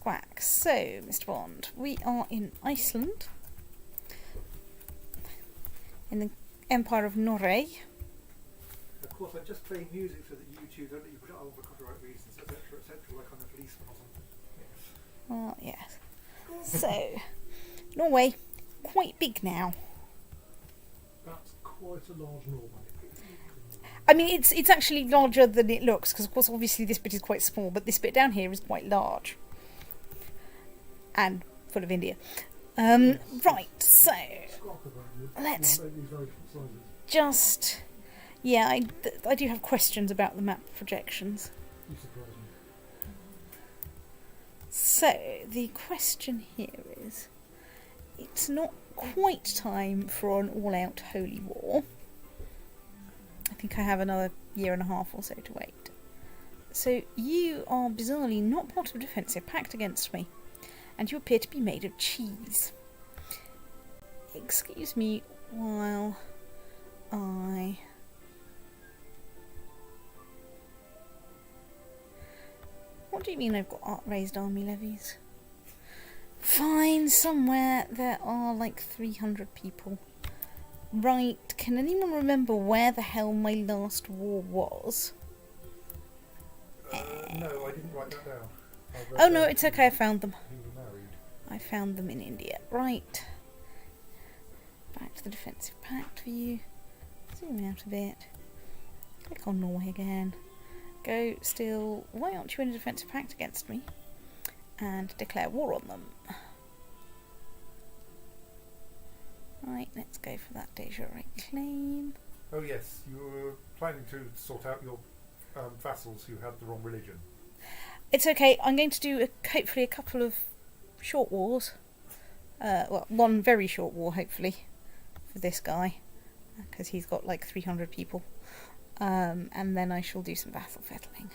squack. So, Mr. Bond, we are in Iceland, in the Empire of Norway. Of course, I just play music so that YouTube don't let you put it on for copyright reasons, etc., like on the policeman or something. Yes. Well, yes. So, Norway, quite big now. That's quite a large Norway. I mean, it's actually larger than it looks, because of course, obviously, this bit is quite small, but this bit down here is quite large. And full of India. Yes. Right, so, let's just... Yeah, I do have questions about the map projections. You surprise me. So, the question here is, it's not quite time for an all-out holy war. I think I have another year and a half or so to wait. So, you are bizarrely not part of a defensive pact against me, and you appear to be made of cheese. Excuse me while I... What do you mean I've got raised army levies? Fine, somewhere there are like 300 people. Right, can anyone remember where the hell my last war was? No, I didn't write that down. Oh no, it's okay, I found them. You were married. I found them in India. Right. Back to the defensive pact for you. Zoom out a bit. Click on Norway again. Go still. Why aren't you in a defensive pact against me? And declare war on them. Right, let's go for that de jure claim. Oh yes, you were planning to sort out your vassals who had the wrong religion. It's okay, I'm going to do hopefully a couple of short wars. Well, one very short war, hopefully, for this guy. Because he's got like 300 people. And then I shall do some vassal fettling.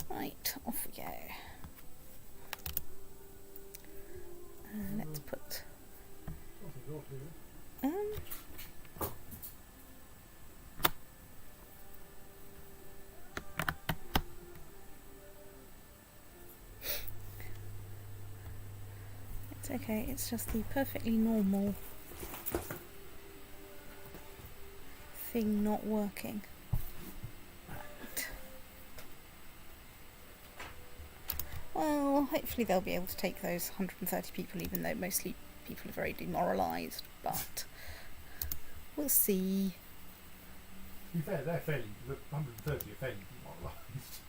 Right, off we go. Let's put... It's okay, it's just the perfectly normal thing not working. Right. Well, hopefully they'll be able to take those 130 people, even though mostly people are very demoralised, but we'll see. To be fair, the 130 are fairly demoralised.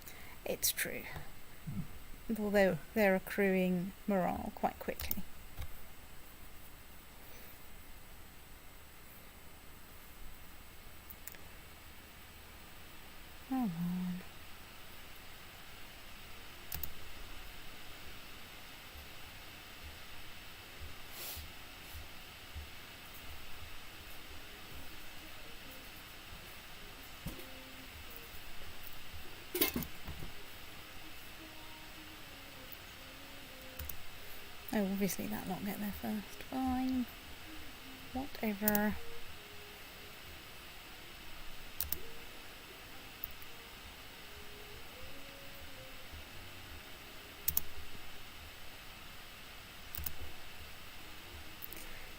It's true. Although they're accruing morale quite quickly. Come on. Oh, obviously that not get there first. Fine. Whatever.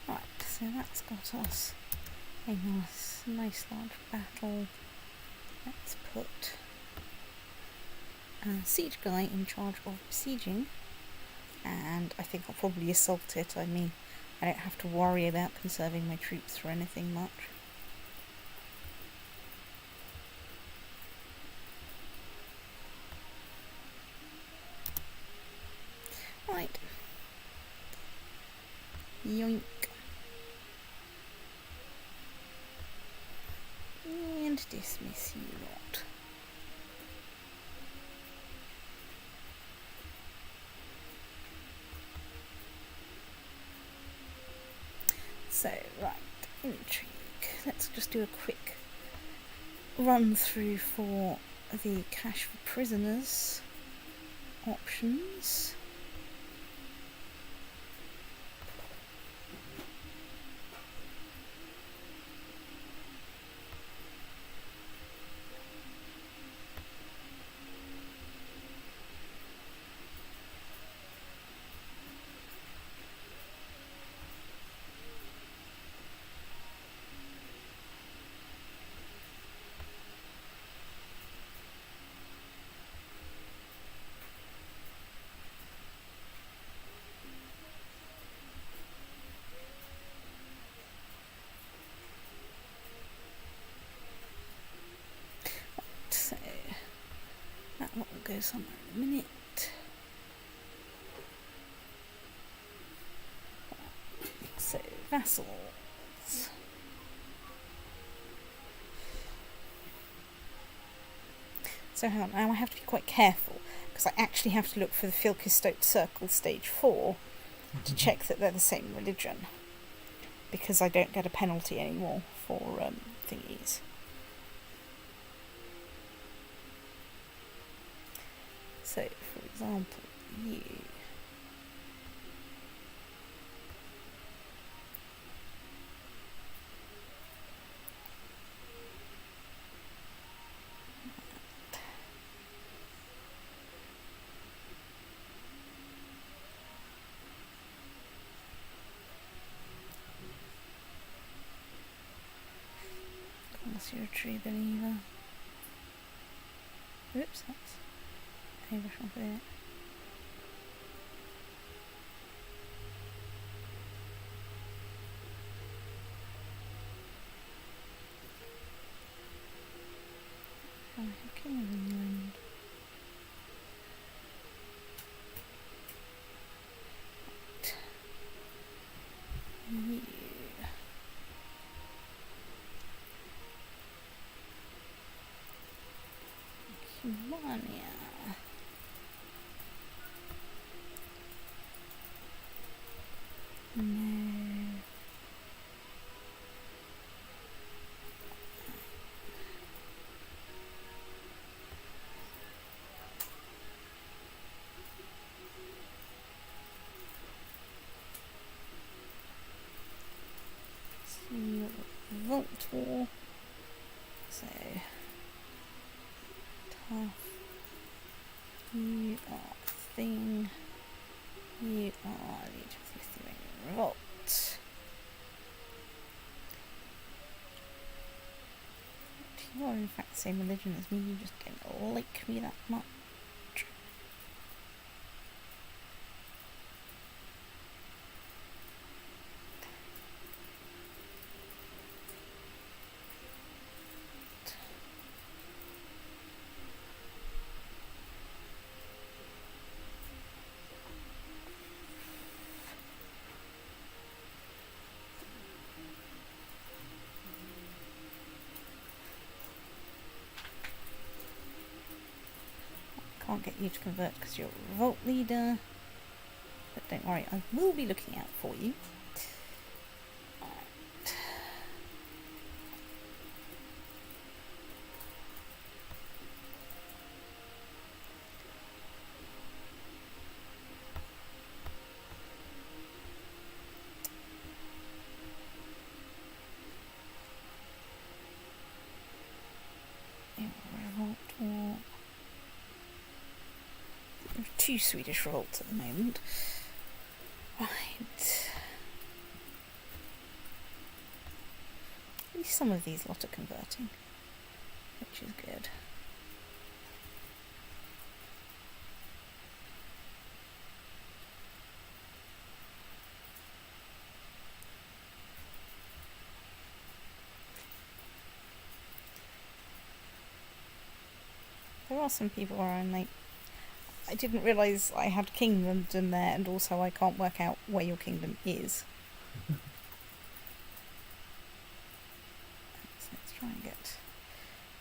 Right, so that's got us a nice large battle. Let's put a siege guy in charge of besieging. And I think I'll probably assault it. I mean, I don't have to worry about conserving my troops for anything much. Right. Yoink. And dismiss you lot. So, right, intrigue. Let's just do a quick run through for the cash for prisoners options. go somewhere in a minute. So, vassals. So hang on, now I have to be quite careful, because I actually have to look for the Fylkir Circle Stage 4 to check that they're the same religion, because I don't get a penalty anymore for thingies. So, for example, you... Unless you're a true believer. Oops, that's overshot there. Oh, King of England. You. Humania. No. See Revolt War. So tough. You are thing. You are Legion 63 Revolt. You are in fact the same religion as me, you just don't like me that much. Can't get you to convert because you're a revolt leader, but don't worry, I will be looking out for you. Right. Revolt war. There are 2 Swedish revolts at the moment. Right. At least some of these lot are converting, which is good. There are some people where I'm like, I didn't realise I had kingdoms in there, and also I can't work out where your kingdom is. So let's try and get...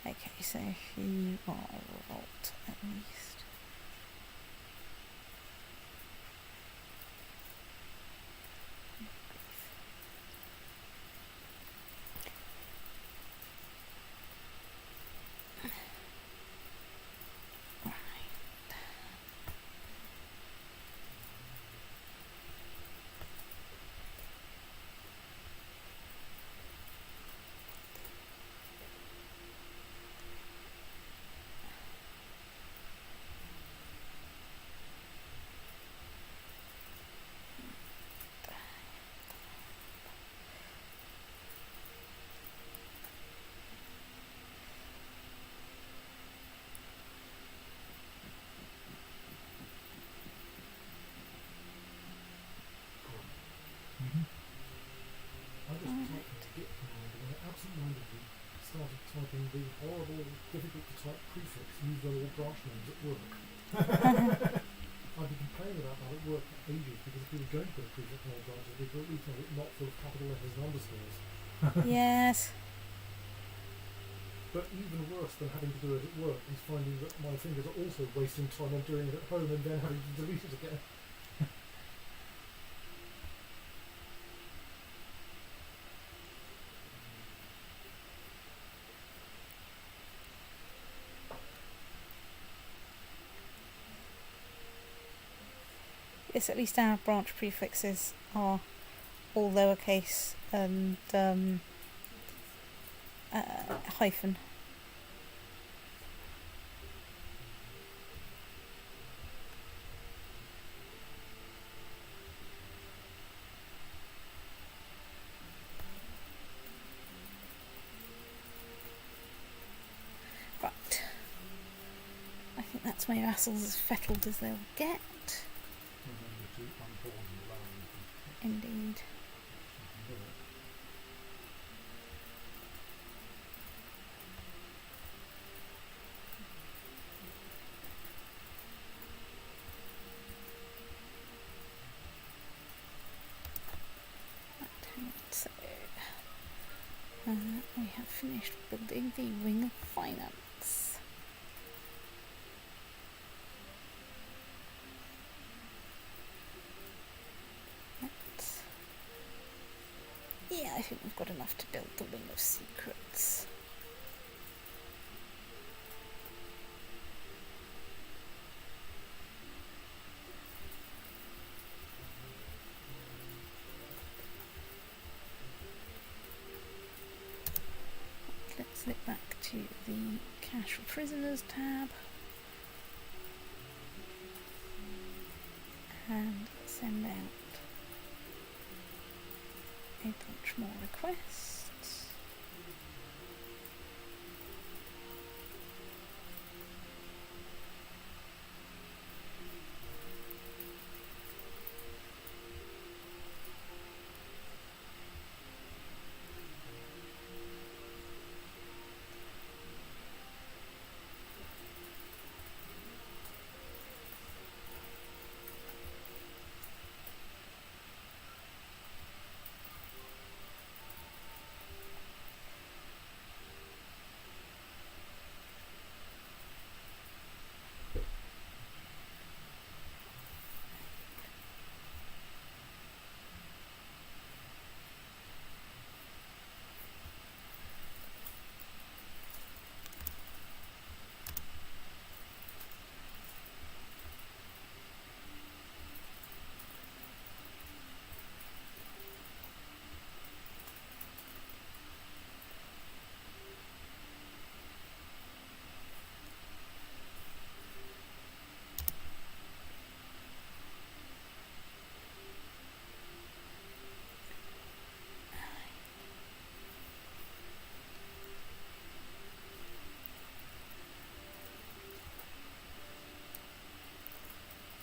Okay, so if you are a revolt, at least. Started typing the horrible, difficult to type prefix used on all branch names at work. I've been complaining about that at work for ages because if we were going to put a prefix on all branches, we'd at least have it not full of capital letters and underscores. Yes. But even worse than having to do it at work is finding that my fingers are also wasting time on doing it at home and then having to delete it again. Yes, at least our branch prefixes are all lowercase and hyphen. Right. I think that's my vassals as fettled as they'll get. Indeed. So, we have finished building the Wing of Finance. Yeah, I think we've got enough to build the Wing of Secrets. Let's look back to the Cash for Prisoners tab and send out a bunch more requests.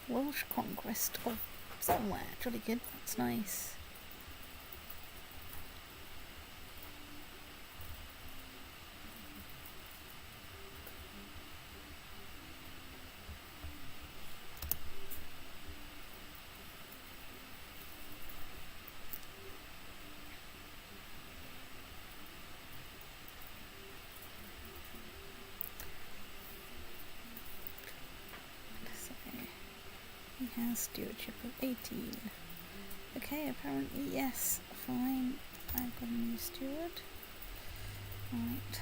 Welsh conquest of somewhere. Jolly good, that's nice. He has stewardship of 18. Okay, apparently yes, fine. I've got a new steward. Right.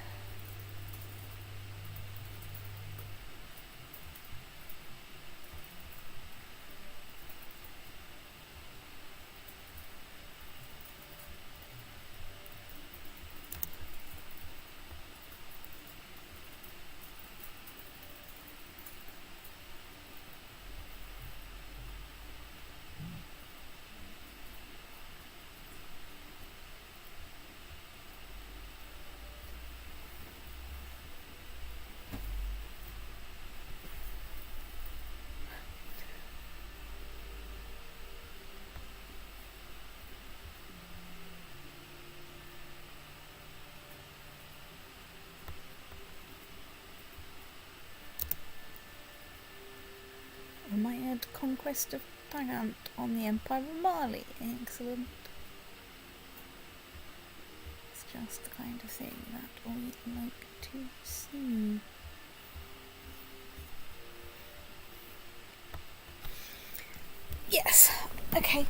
conquest of Tagant on the Empire of Mali. Excellent. It's just the kind of thing that we like to see. Yes, okay.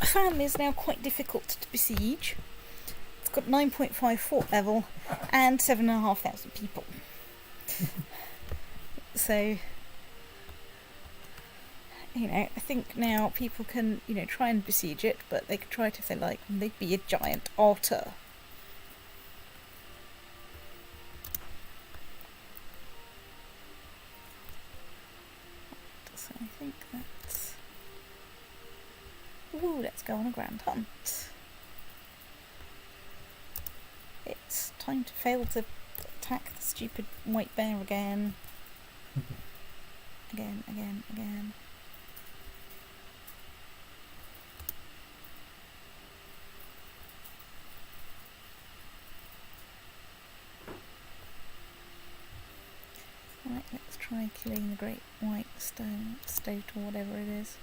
Fan is now quite difficult to besiege. It's got 9.5 fort level and 7,500 people. So, you know, I think now people can, you know, try and besiege it, but they can try it if they like, and they'd be a giant otter. So I think that's... Ooh, let's go on a grand hunt. It's time to fail to attack the stupid white bear again. Again. Right, let's try killing the great white stoat or whatever it is.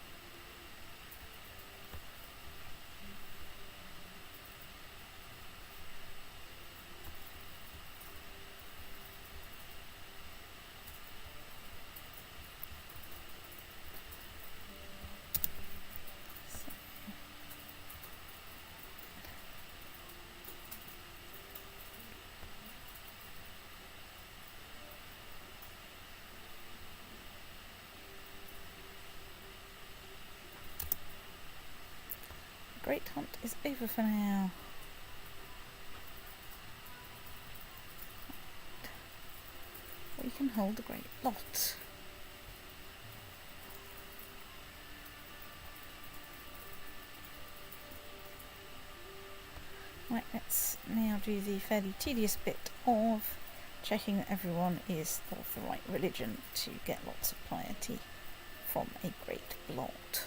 Great hunt is over for now. We can hold a great lot. Right, let's now do the fairly tedious bit of checking that everyone is of the right religion to get lots of piety from a great blot.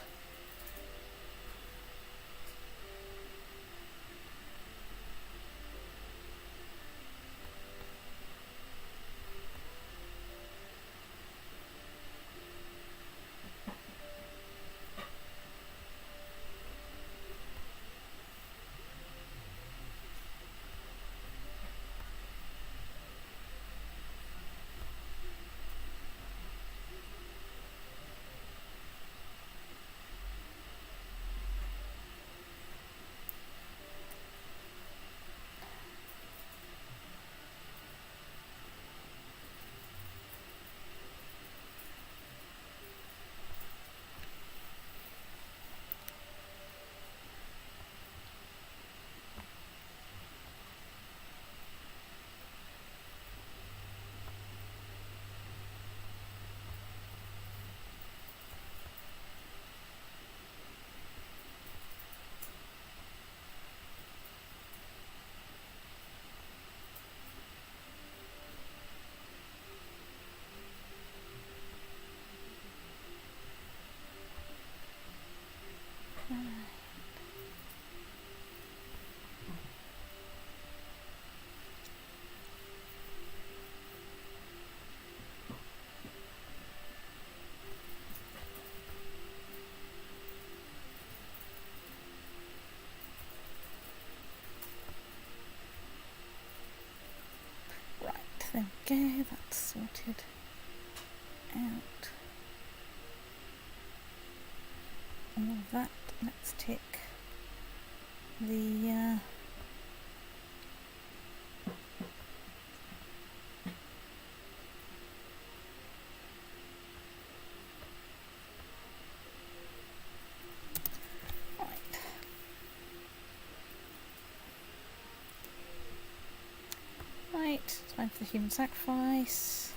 There we go, that's sorted out. All of that, let's tick the Right, time for the human sacrifice.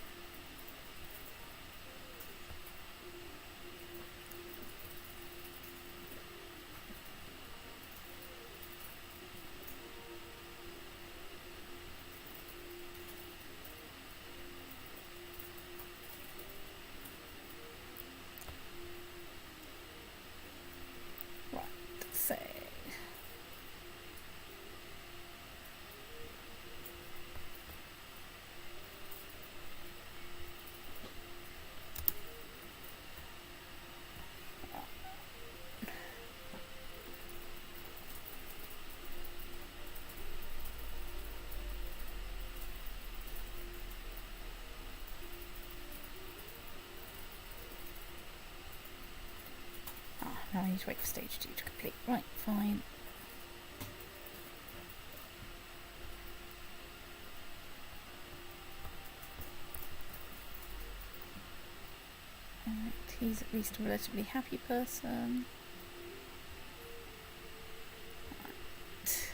Right, so Now I need to wait for stage 2 to complete. Right, fine. Right, he's at least a relatively happy person. Right.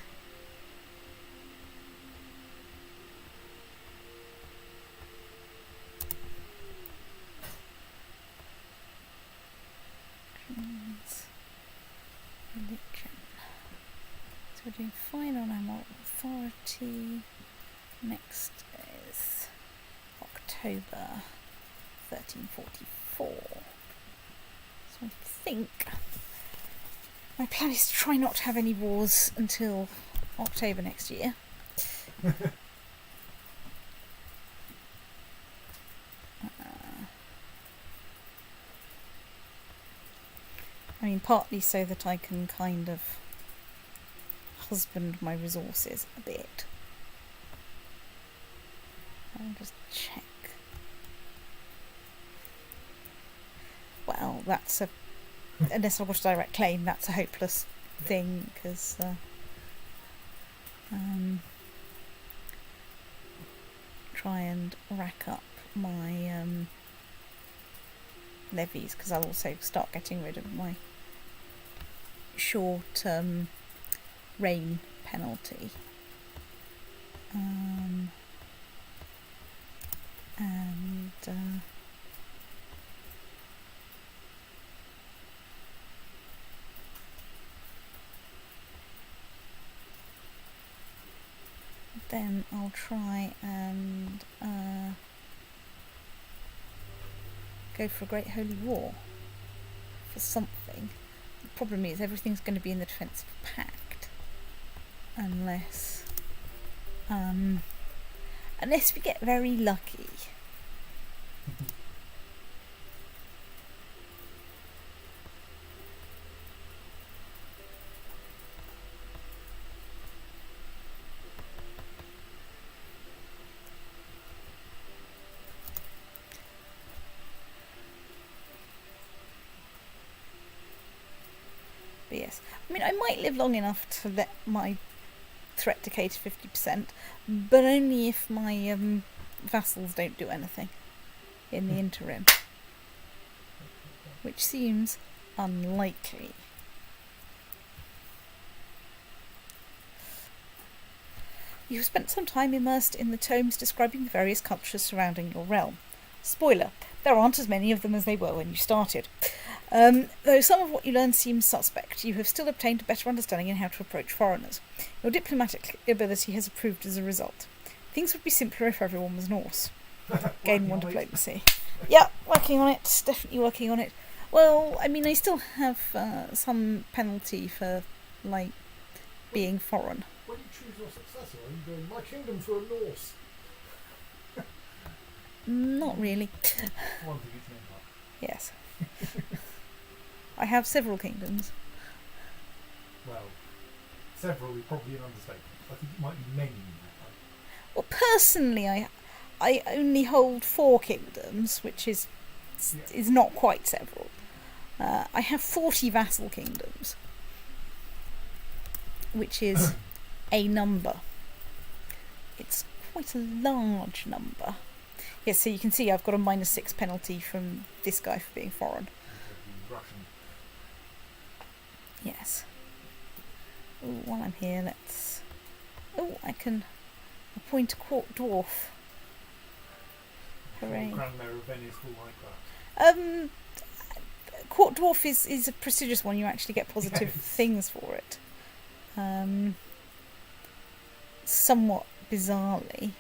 Religion. So we're doing fine on our moral authority. Next is October 1344. So I think my plan is to try not to have any wars until October next year. I mean, partly so that I can kind of husband my resources a bit. I'll just check. Well, that's a... unless I've got a direct claim, that's a hopeless thing, because... try and rack up my levies, because I'll also start getting rid of my short rain penalty. Then I'll try and go for a Great Holy War for something. The problem is everything's going to be in the Defensive Pact unless we get very lucky. But yes, I mean, I might live long enough to let my threat decay to 50%, but only if my vassals don't do anything in the interim, which seems unlikely. You have spent some time immersed in the tomes describing the various cultures surrounding your realm. Spoiler, there aren't as many of them as they were when you started. Though some of what you learned seems suspect, you have still obtained a better understanding in how to approach foreigners. Your diplomatic ability has improved as a result. Things would be simpler if everyone was Norse. Gain 1 diplomacy. Yeah, working on it. Definitely working on it. Well, I mean, I still have some penalty for, like, being foreign. When you choose your successor, are you going, my kingdom for a Norse? Not really. One thing it's named up. Yes. I have several kingdoms. Well, several is probably an understatement. I think it might be many. Well, personally, I only hold 4 kingdoms, which is not quite several. I have 40 vassal kingdoms, which is a number. It's quite a large number. Yes, so you can see I've got a -6 penalty from this guy for being foreign. Russian. Yes. Ooh, while I'm here, let's... Oh, I can appoint a court dwarf. Hooray. Grand Mayor of Venice will like that. Court dwarf is a prestigious one. You actually get positive things for it. Somewhat bizarrely.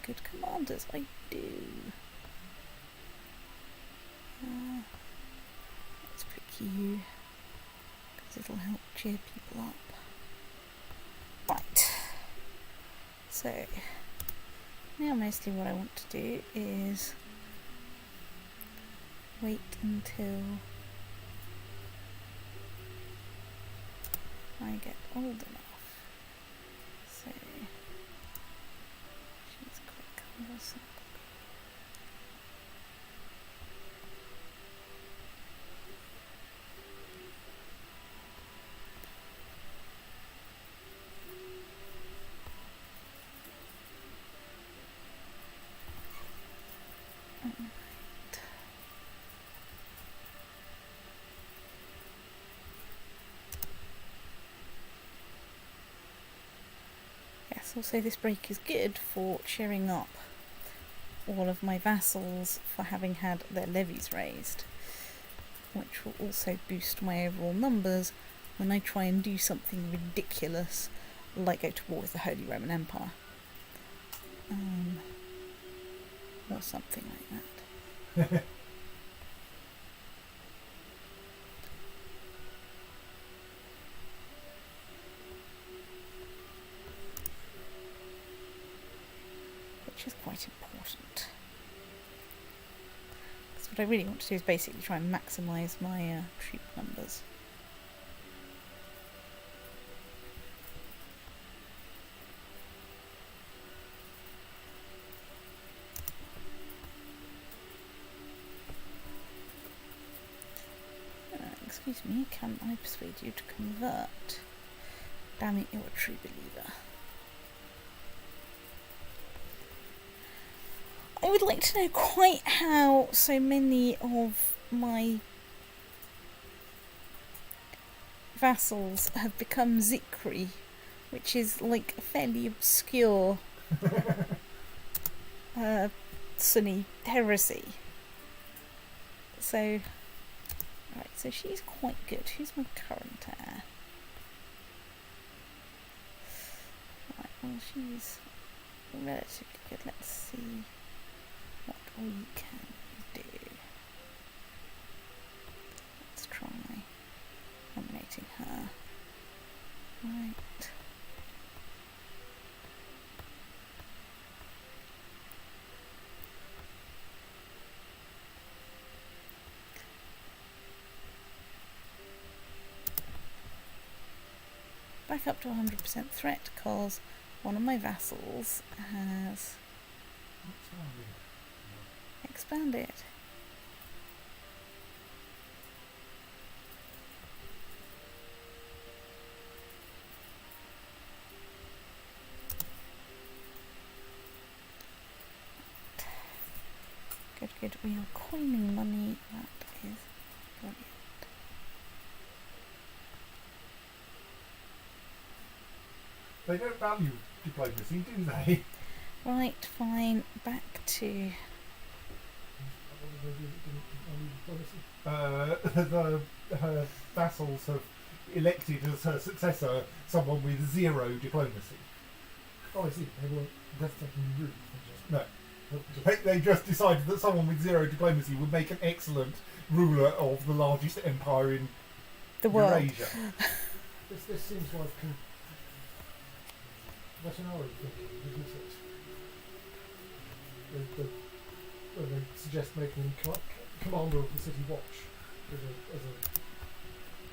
good commanders? I do. Let's pick you, because it'll help cheer people up. Right. So, now mostly what I want to do is wait until I get old enough. So, she's quite cumbersome. Also, this break is good for cheering up all of my vassals for having had their levies raised, which will also boost my overall numbers when I try and do something ridiculous like go to war with the Holy Roman Empire, or something like that. Which is quite important. Because what I really want to do is basically try and maximise my troop numbers. Excuse me, can I persuade you to convert? Damn it, you're a true believer. I would like to know quite how so many of my vassals have become Zikri, which is like a fairly obscure Sunni heresy. So, right, so she's quite good. Who's my current heir? Right, well, she's relatively good. Let's see what we can do. Let's try nominating her. Right. Back up to 100% threat because one of my vassals has expanded. Good, good. We are coining money. That is brilliant. They don't value diplomacy, do they? Right, fine. Back to... Her vassals have elected as her successor someone with 0 diplomacy. Oh, I see. They weren't breathtaking rude. No. They just decided that someone with 0 diplomacy would make an excellent ruler of the largest empire in the world. Eurasia. This seems like veterinary thinking, isn't it? When they suggest making him commander of the city watch as a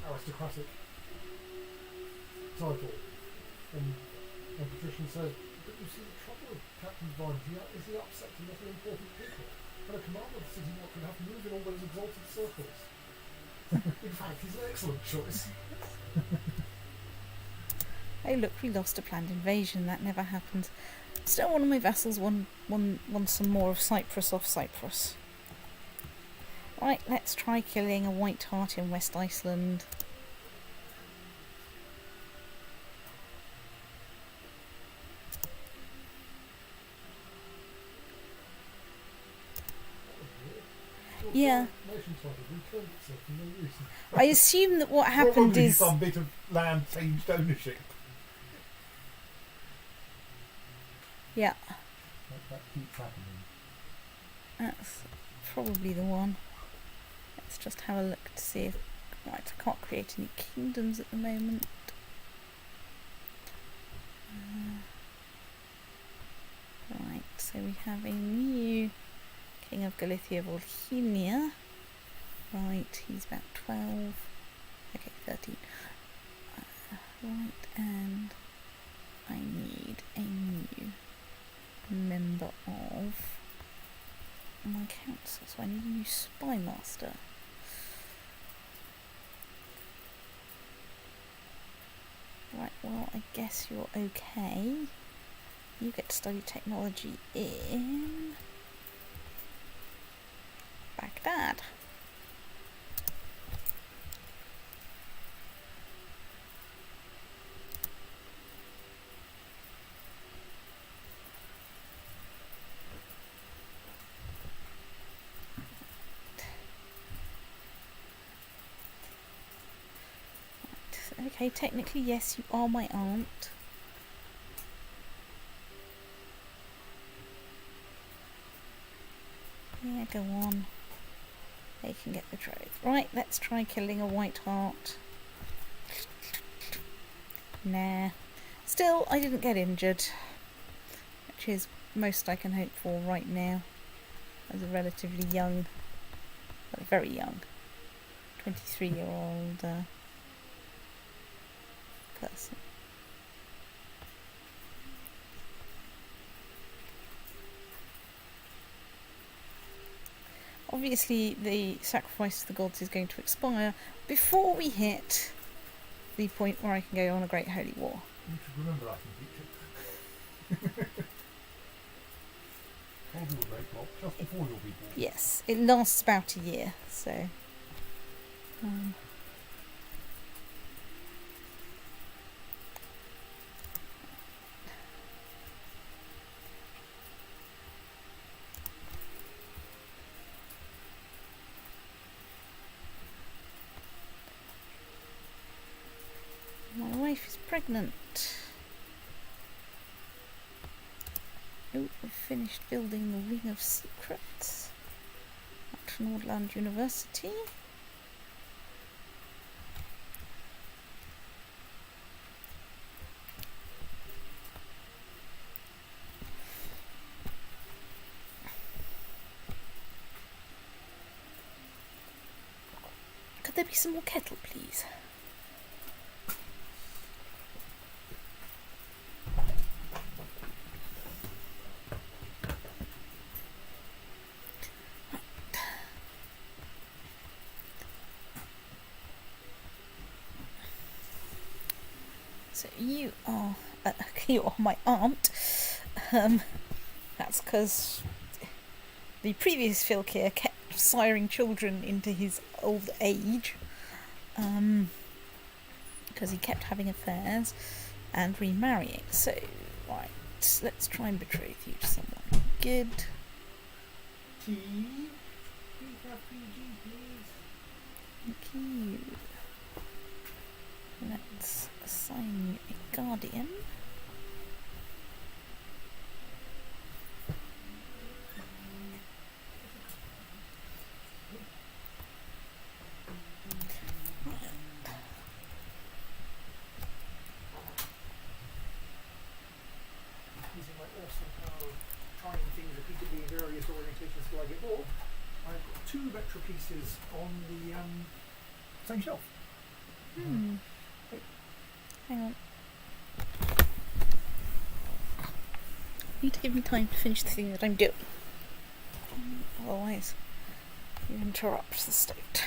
aristocratic title, and Patrician said, "But you see the trouble with Captain Vine, is he upsetting little important people? And a commander of the city watch would have to move in all those exalted circles." In fact, he's an excellent choice. Oh look, we lost a planned invasion. That never happened. Still, one of my vassals won some more of Cyprus off Cyprus. Right, let's try killing a white hart in West Iceland. Yeah. I assume that what happened Probably is some bit of land changed ownership. yeah. That keeps happening. That's probably the one. Let's just have a look to see if... Right, I can't create any kingdoms at the moment. Right, so we have a new King of Galicia Volhynia. Right, he's about 12. Okay, 13. Right, and I need a new member of my council, so I need a new spy master. Right, well, I guess you're okay. You get to study technology in Baghdad. Okay, technically, yes, you are my aunt. Yeah, go on. They can get betrothed. Right, let's try killing a white hart. Nah. Still, I didn't get injured, which is most I can hope for right now. As a relatively young, well, very young, 23-year-old person. Obviously, the sacrifice to the gods is going to expire before we hit the point where I can go on a great holy war. You should remember that in future. I'll do a great block just before you'll be born. Yes, it lasts about a year, so... My wife is pregnant. Oh, we've finished building the Ring of Secrets at Nordland University. Could there be some more kettle, please? So you are my aunt. That's because the previous Fylkir kept siring children into his old age, because he kept having affairs and remarrying. So, right, let's try and betroth you to someone good. Tea? Please have PG, please. Thank you. Let's assign you a guardian. Using my awesome power of trying things repeatedly in various orientations till I get bored, I've got 2 retro pieces on the same shelf. Hang on. You need to give me time to finish the thing that I'm doing. Otherwise, you interrupt the state.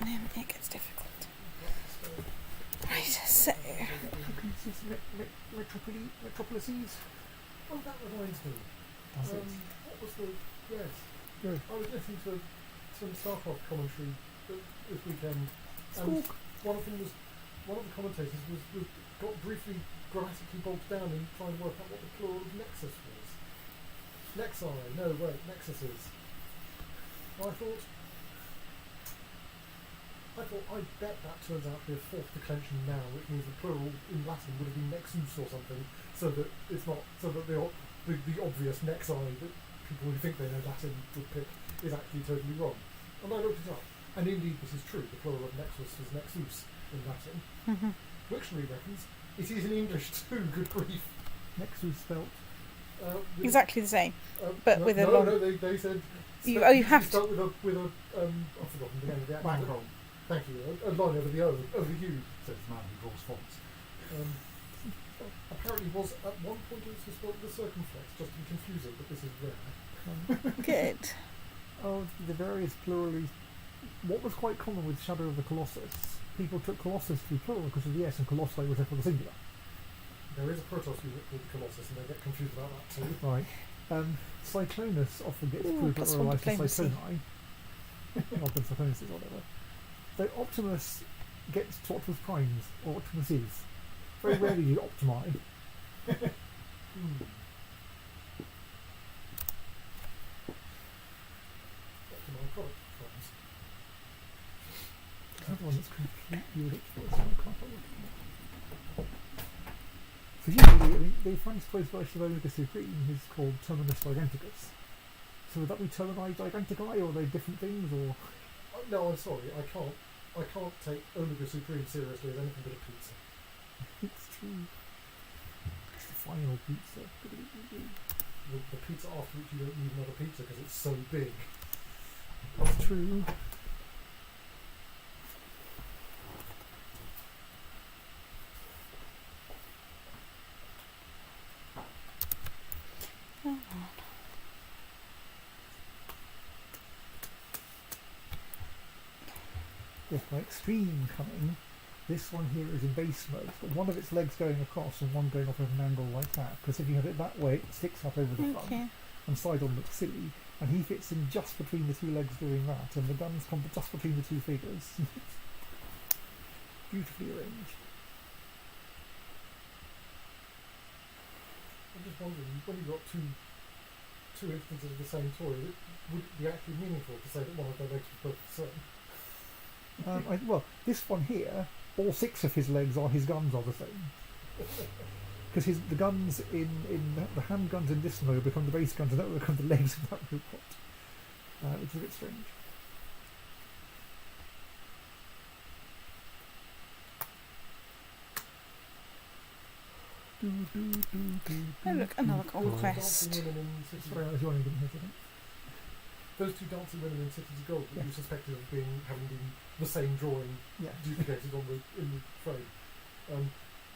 And then it gets difficult. Right, so... Retropolises. Oh, that reminds me. What was the... Yes. Good. I was listening to some StarCraft commentary this weekend. Squawk. And one of the commentators was got briefly grammatically bogged down in trying to work out what the plural of nexus was. Nexi, no, wait, nexuses. And I thought, I thought, I bet that turns out to be a fourth declension now, which means the plural in Latin would have been nexus or something, so that it's not, so that the obvious nexi that people who think they know Latin would pick is actually totally wrong. And I looked it up, and indeed this is true. The plural of nexus is nexus in Latin. Mhm. Wiktionary reckons it is in English too. Good grief! Nexus spelt. Exactly the same, but no, with a no, long. no, they said. You have to. start with a I've forgotten the name of the actor. Bang roll. Thank you. A line over the O, over the U. Says the man who draws fonts. Apparently was at one point also spelled with a circumflex, just to be confusing, but this is rare. Good. Oh, the various pluralities. What was quite common with Shadow of the Colossus, people took Colossus to be plural because of the S, and Colossi was therefore the singular. There is a Protoss unit called Colossus, and they get confused about that too. Right. Cyclonus often gets Ooh, pluralised to +1 Cycloni. Not the Cyclonuses or whatever. So Optimus gets to Optimus Primes, or Optimus is. Very rarely you Optimi. Optimal product forms. Another one that's completely ridiculous. I can't follow it. Presumably, the French choice version of Omega Supreme is called Terminus Giganticus. So would that be Termini Gigantici, or are they different things, or? No, I'm sorry, I can't take Omega Supreme seriously as anything but a pizza. It's true. It's the final pizza. The pizza after which you don't need another pizza because it's so big. That's true. Yes, by extreme coming, this one here is in base mode. It's got one of its legs going across and one going off at an angle like that. Because if you have it that way, it sticks up over the front, Okay. and side on looks silly. And he fits in just between the two legs doing that, and the guns come just between the two figures. Beautifully arranged. I'm just wondering, when you've got two instances of the same toy, would it be actually meaningful to say that one of their legs was both the same? Well, this one here, all 6 of his legs are his guns are the same. Because the guns in the handguns in this mode become the base guns, and that will become the legs of that robot. Which is a bit strange. Oh look, another conquest. Dancing women in Cities Sorry, I was yawning, didn't hear something. Those two dancing women in Cities of Gold that Yeah. you suspected of having been the same drawing Yeah. duplicated in the frame.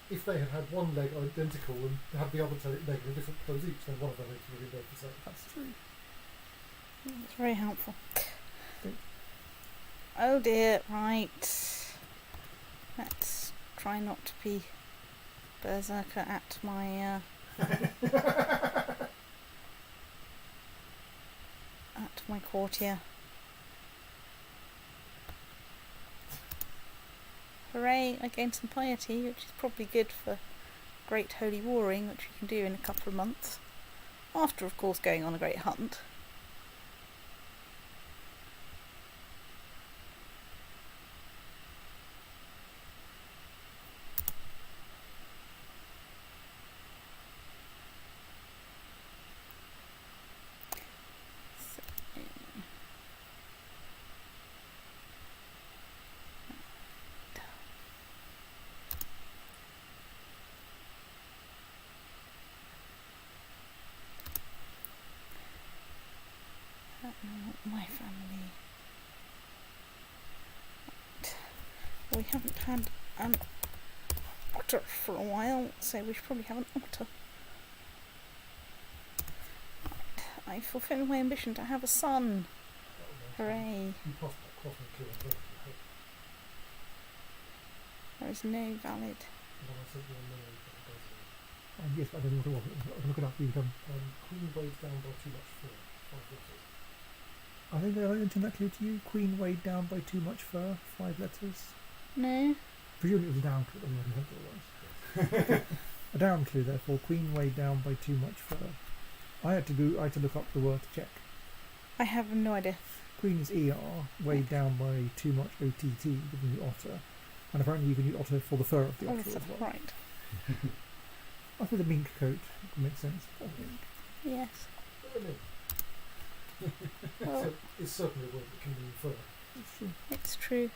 If they had had one leg identical and had the other leg in a different pose each, then one of their legs would have been both the same. That's true. It's very helpful. Okay. Oh dear, right. Let's try not to be berserker at my at my courtier. Hooray, I gained some piety, which is probably good for great holy warring, which we can do in a couple of months. After, of course, going on a great hunt. My family. We haven't had an otter for a while, so we should probably have an otter. I fulfil my ambition to have a son. Hooray. You passed that cross and clear and I hope. There is no valid. And then I said your name, but it doesn't. And yes, I don't know what it was. I'll look it up. You can. Queen weighed down by too much fur. 5 letters. I think I mentioned that clue to you. Queen weighed down by too much fur. 5 letters. No? Presumably it was a down clue. I mean, I think it was. A down clue, therefore. Queen weighed down by too much fur. I had to look up the word to check. I have no idea. Queen is ER, weighed down by too much OTT, giving you otter. And apparently you can use otter for the fur of the Oh, otter that's as well. right. I think the mink coat makes sense. Yes. Well, So it's certainly a word that can mean fur. That's true. it's true.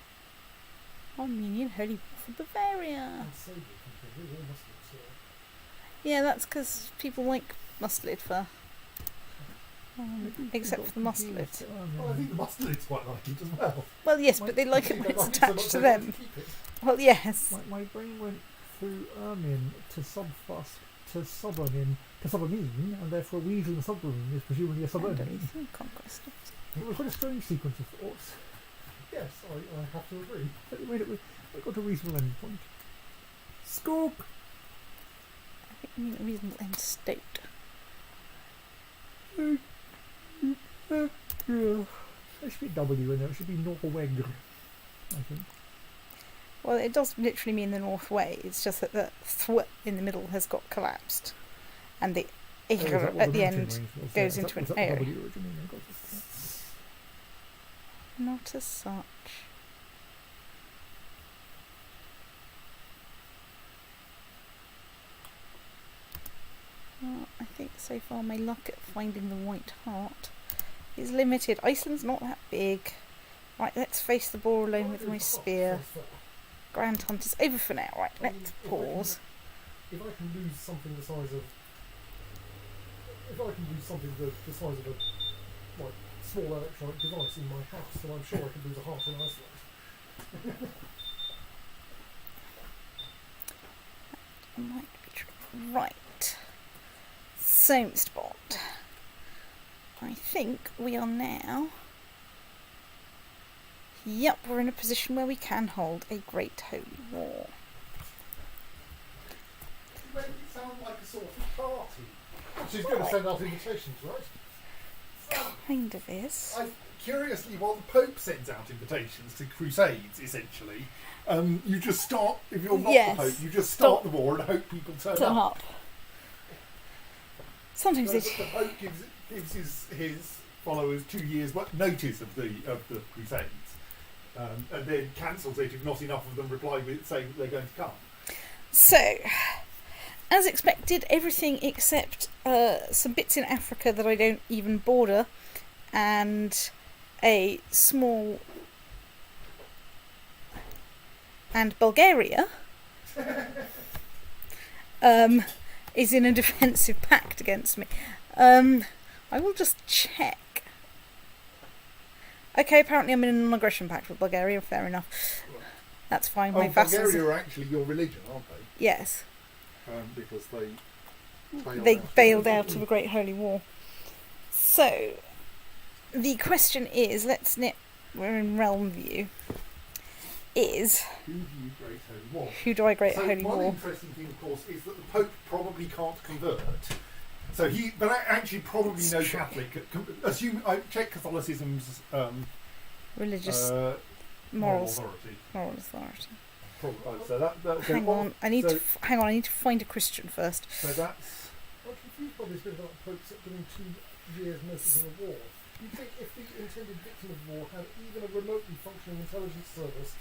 Armenian Holy War for Bavaria. And sable can be all muslins, so Yeah, that's because people like mustelid fur. Except for the mustelid. well, I think the mustelids quite like it as well. Well, yes, but they like it when it's attached to them. Well, yes. My brain went through ermine to subfust to suburnin to subamine, and therefore weasel and submarine is presumably a suburnin. Conquest. It was quite a strange sequence of thoughts, Yes, I have to agree. but it made it. We got a reasonable end point. Scoop. I think you mean a reasonable end state. Yeah. There should be a W in there. It should be Norweg, I think. Well, it does literally mean the North Way. It's just that the thw in the middle has got collapsed, and the Oh, is that what at the mountain end range was? goes Is into was an that area. W originally? I got this. Not as such. Well, I think so far my luck at finding the White Hart is limited. Iceland's not that big. Right, let's face the boar alone with my spear. Grand Hunt is over for now. Right, let's pause. If I can lose something the size of, if I can lose something the size of a small electronic device in my house, then I'm sure I can lose a heart in Iceland. Might be true. Right. So, Mr. Bond, I think we are now. Yep, we're in a position where we can hold a great holy war. You make it sound like a sort of party. She's going to send out invitations, right? Kind of is. Curiously, while the Pope sends out invitations to crusades, essentially, you just start, if you're not Yes. the Pope, you just start the war and hope people turn Turn up. up. Sometimes Whereas it. the Pope gives his followers 2 years notice of the crusades, and then cancels it if not enough of them reply with saying that they're going to come. So, as expected, everything except some bits in Africa that I don't even border, and a small. And Bulgaria is in a defensive pact against me. I will just check. Okay, apparently I'm in a non-aggression pact with Bulgaria. Fair enough. That's fine. My vassals. Bulgaria are actually your religion, aren't they? Yes, Because they bailed out of a great holy war. So, the question is, we're in realm view, is who do you great holy war? who do I great So holy one war? interesting thing, of course, is that the Pope probably can't convert. So but actually probably It's no true. Catholic. Assume I check Catholicism's Religious moral morals, authority. moral authority. So that so Hang on, I need to find a Christian first. So that's I'm confused by this bit about the Pope giving 2 years notice of a war. You'd think if the intended victim of war had even a remotely functioning intelligence service,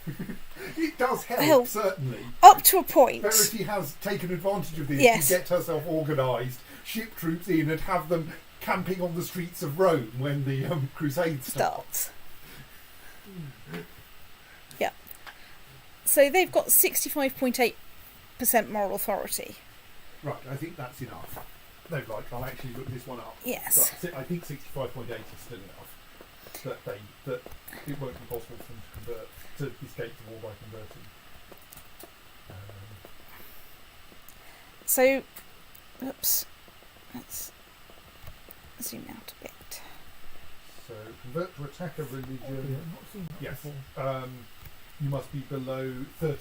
it does help Well, certainly. Up to a point. Verity has taken advantage of this Yes. to get herself organised, ship troops in, and have them camping on the streets of Rome when the crusade starts. Yeah. So they've got 65.8% moral authority. Right, I think that's enough. No, right, I'll actually look this one up. Yes. So I think 65.8 is still enough. That it won't be possible for them to convert, to escape the war by converting. So, oops. Let's zoom out a bit. So convert to attack a Yeah, religion. not seen that Yes. before. You must be below 30%.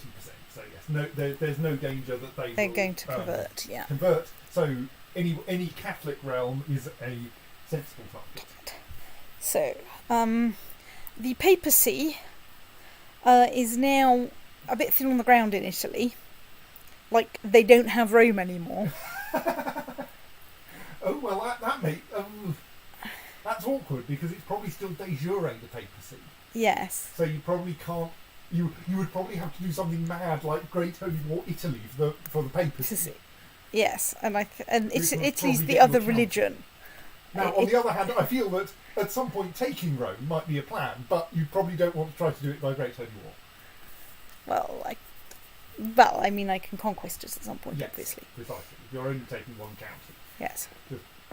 So yes, no, there's no danger that They're will, going to convert, yeah. Convert. So any Catholic realm is a sensible target. So, the papacy is now a bit thin on the ground in Italy. Like, they don't have Rome anymore. Oh well, that that's awkward because it's probably still de jure the papacy. Yes. So you probably can't. You would probably have to do something mad like Great Holy War Italy for the papacy. Yes, and Which would Italy's probably the get you other a counter. religion. Now, on the other hand, I feel that at some point taking Rome might be a plan, but you probably don't want to try to do it by Great Holy War. I mean, I can conquest it at some point, Yes, obviously. precisely. If you're only taking one county, Yes.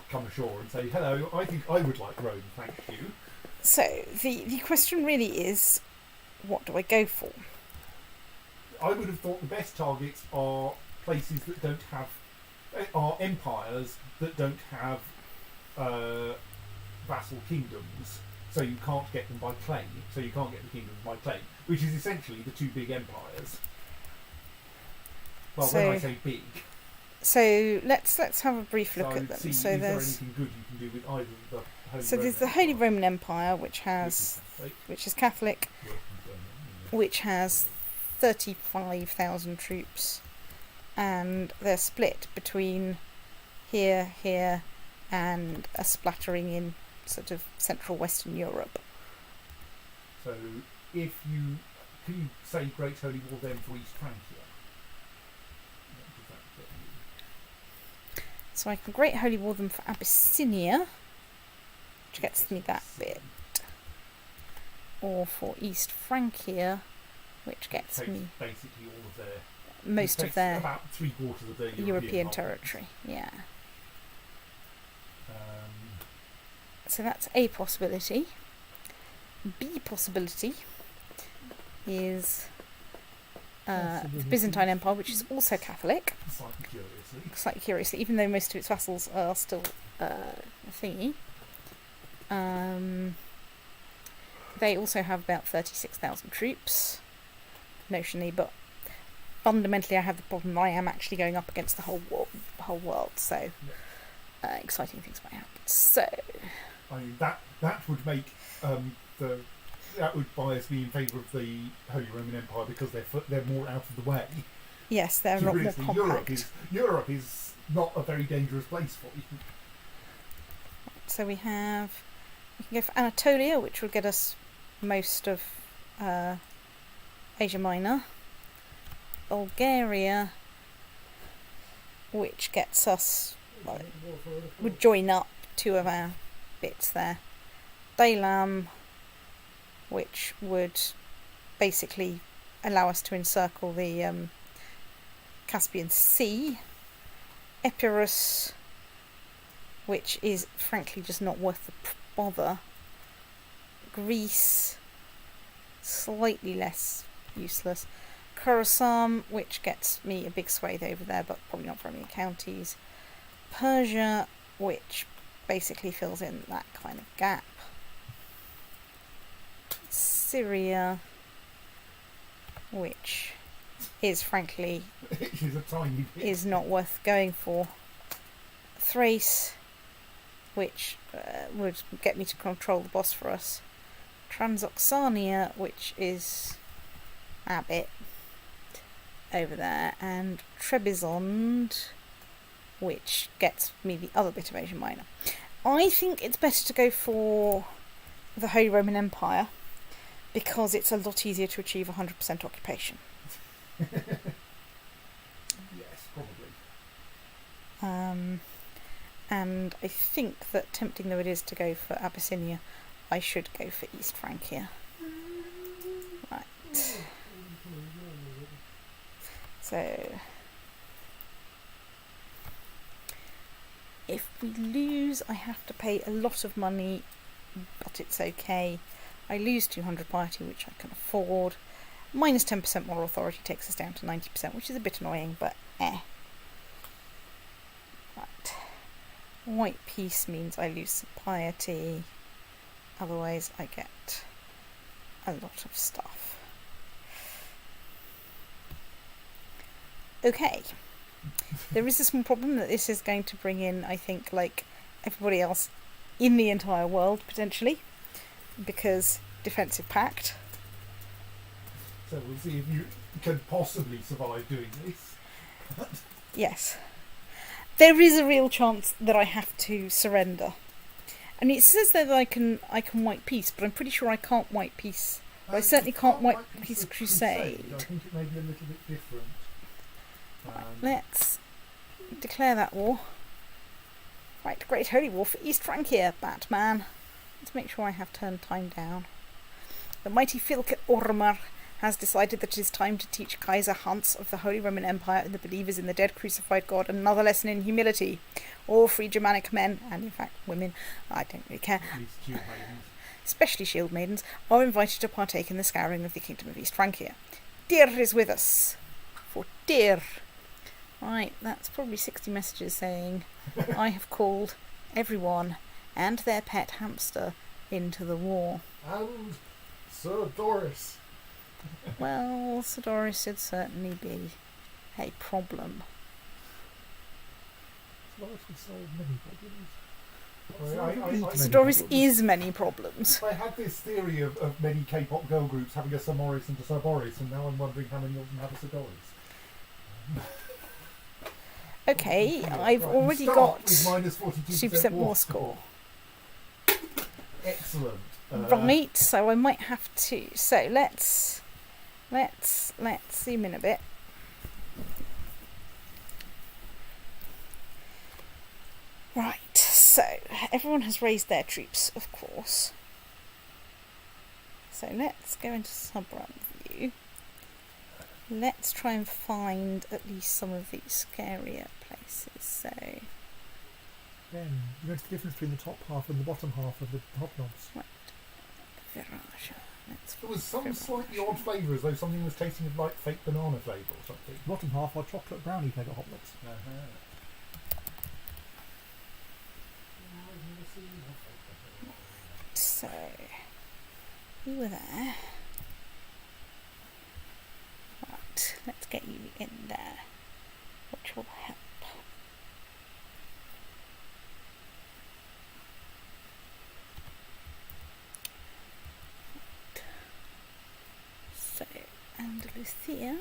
come ashore and say, hello, I think I would like Rome, thank you. So the question really is, what do I go for? I would have thought the best targets are places that don't have, are empires that don't have vassal kingdoms, so you can't get them by claim. So you can't get the kingdoms by claim, which is essentially the two big empires. Well, So- when I say big, So let's have a brief look I at would them. see, So is there there's anything good you can do with either of the Holy there's the Holy Roman Empire, which is Catholic, which has 35,000 troops, and they're split between here, and a splattering in sort of Central Western Europe. So if you can you say Great Holy War then for East Francia? What does that get you? So I can Great Holy War them for Abyssinia, which gets me that bit, or for East Francia, which gets Takes me basically all of their most of takes their about 3/4 of their European holdings. territory. Yeah. Um, So that's a possibility. B possibility is the Byzantine Empire, which is also Catholic. slightly curiously. Slightly curiously, even though most of its vassals are still thingy. They also have about 36,000 troops, notionally, but fundamentally I have the problem I am actually going up against the whole world, so exciting things might happen. So I mean that would make that would bias me in favour of the Holy Roman Empire because they're more out of the way. yes, they're a lot more compact. Europe is not a very dangerous place for you. So we can go for Anatolia, which will get us most of Asia Minor. Bulgaria, which gets us, would join up two of our bits there. Dalam, which would basically allow us to encircle the Caspian Sea. Epirus, which is frankly just not worth the bother. Greece, slightly less useless. Khorasan, which gets me a big swathe over there, but probably not very many counties. Persia, which basically fills in that kind of gap. Syria, which is frankly It is a tiny bit. is not worth going for. Thrace, which would get me to control the Bosphorus. Transoxania, which is a bit over there, and Trebizond, which gets me the other bit of Asia Minor. I think it's better to go for the Holy Roman Empire because it's a lot easier to achieve 100% occupation. Yes, probably. And I think that, tempting though it is to go for Abyssinia, I should go for East Francia. Right. So, if we lose, I have to pay a lot of money, but it's okay. I lose 200 piety, which I can afford. Minus 10% moral authority takes us down to 90%, which is a bit annoying, but eh. Right. White peace means I lose some piety. Otherwise, I get a lot of stuff. Okay. There is a small problem that this is going to bring in, I think, like everybody else in the entire world, potentially, because defensive pact. So we'll see if you can possibly survive doing this. Yes. There is a real chance that I have to surrender. And it says that I can white peace, but I'm pretty sure I can't white peace. I certainly can't white peace crusade. I think it may be a little bit different. Let's declare that war. Right, Great Holy War for East Francia, Batman. Let's make sure I have turned time down. The mighty Fylkir Ormr has decided that it is time to teach Kaiser Hans of the Holy Roman Empire and the believers in the dead crucified God another lesson in humility. All free Germanic men, and in fact women, I don't really care, especially shield maidens, are invited to partake in the scouring of the kingdom of East Francia. Tyr is with us. For Tyr. Right, that's probably 60 messages saying I have called everyone and their pet hamster into the war. And Sir Doris. Well, Sir Doris should certainly be a problem. Doris would solve many problems. Sir Doris is many problems. I had this theory of many K-pop girl groups having a Sir Morris and a Sir Boris, and now I'm wondering how many of them have a Sir Doris. Okay, I've already got 2% more score. Excellent. Right, so I might have to. So let's zoom in a bit. Right, so everyone has raised their troops, of course. So let's go into sub-run view. Let's try and find at least some of these scarier places. So Then you notice the difference between the top half and the bottom half of the hobnobs. right, Virage. Let's There was some Virage. slightly odd flavour, as though something was tasting of like fake banana flavour or something. The bottom half are chocolate brownie flavour hobnobs. So you were there. Right, let's get you in there, which will help. Right. So, Andalusia,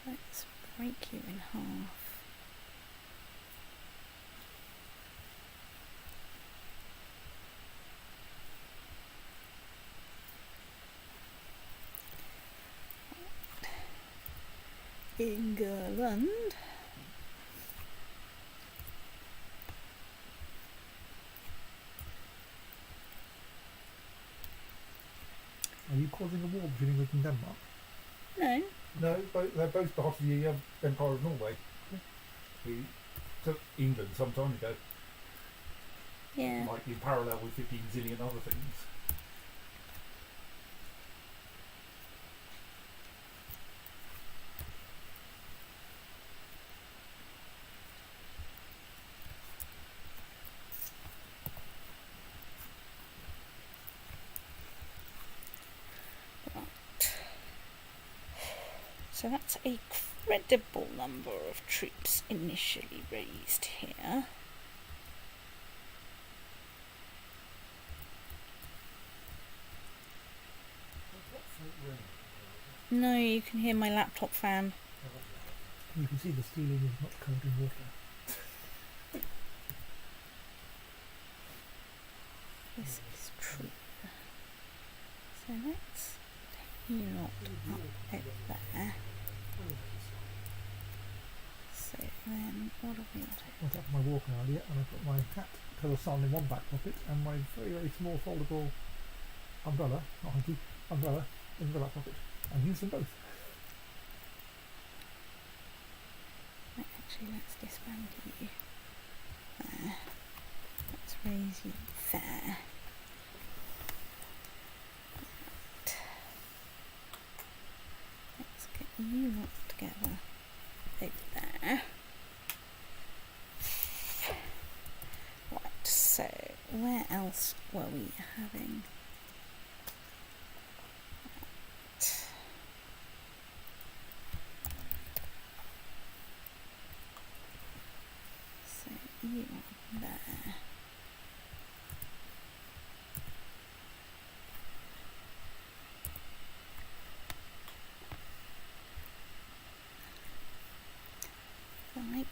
let's break you in half. England. Are you causing a war between England and Denmark? No. No, they're both part of the Empire of Norway. We took England some time ago, Yeah. like in parallel with 15 zillion other things. So that's a credible number of troops initially raised here. No, you can hear my laptop fan. You can see the ceiling is not covered in water. This is true. So let's take you not up over there. So then what have we got? I went out for my walk earlier and I put my hat colour sun in one back pocket and my very, very small foldable umbrella, not hanky, umbrella in the back pocket. And use them both. Right, actually, let's disband you. There. Let's raise you there. Right. Let's get you lot together over there. Right, so where else were we having? So you are there. Right.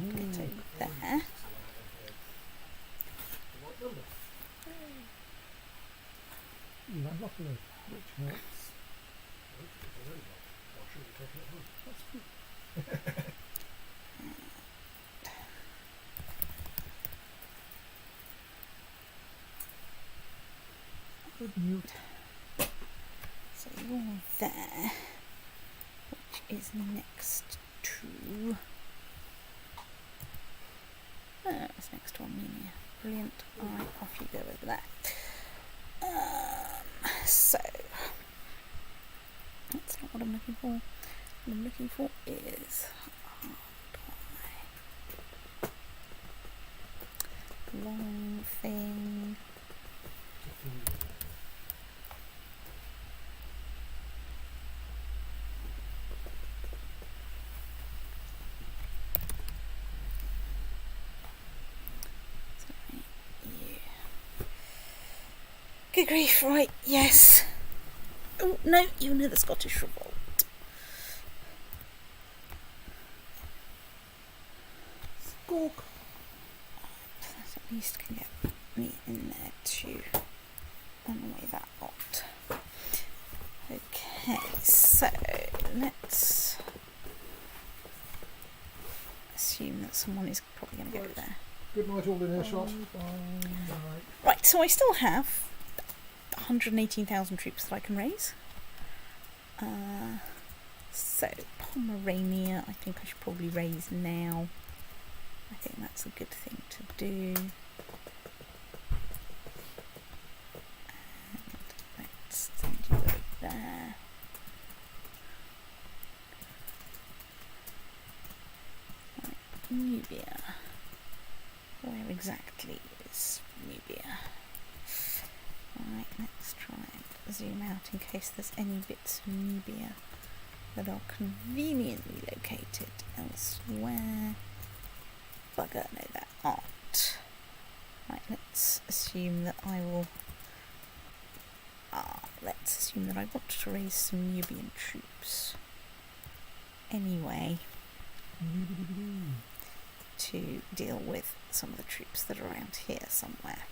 not get over there. The right number. You know, luckily, which helps. It's already locked. I'm sure you're taking it home. That's good. Good mute. So you're there, which is next to... Oh, it's next to Armenia. Brilliant. Alright, off you go over there. So, that's not what I'm looking for. What I'm looking for is... long thing. Good grief, right, yes. Oh, no, you know the Scottish Revolt. Squawk. That at least can get me in there to annoy that lot. Okay, so let's assume that someone is probably going to go there. Good night, all in earshot. Right, so I still have 118,000 troops that I can raise. So Pomerania, I think I should probably raise now. I think that's a good thing to do. And let's send you over there. Right, Nubia. Where exactly is Nubia? Right, let's try and zoom out in case there's any bits of Nubia that are conveniently located elsewhere. Bugger, no, there aren't. Right, let's assume that I will... let's assume that I want to raise some Nubian troops. Anyway, to deal with some of the troops that are around here somewhere.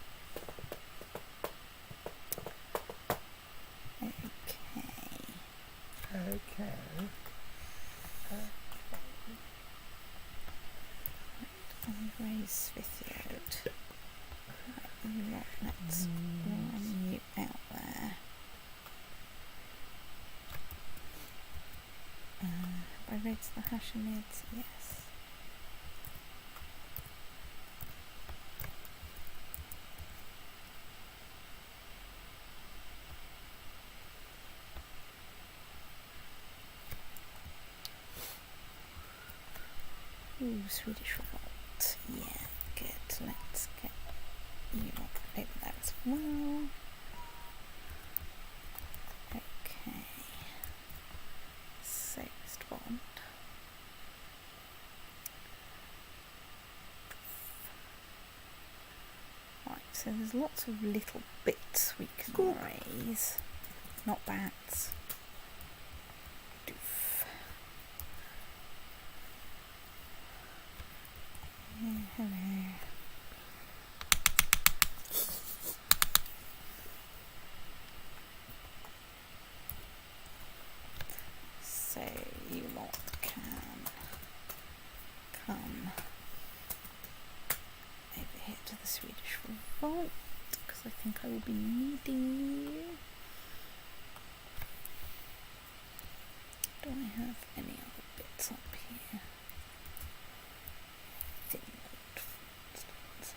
Okay. I'll raise Svithiod. Right, let's run you out there. Have I raised the Hashemids? Yes. Ooh, Swedish Revolt. Yeah, good. Let's get you over there as well. Okay. So, Bond. Right, so there's lots of little bits we can raise. Not bats. Doof. Yeah, hello. So you lot can come over here to the Swedish Revolt because I think I will be needing you. Do I have any other bits up here? Finland, for instance.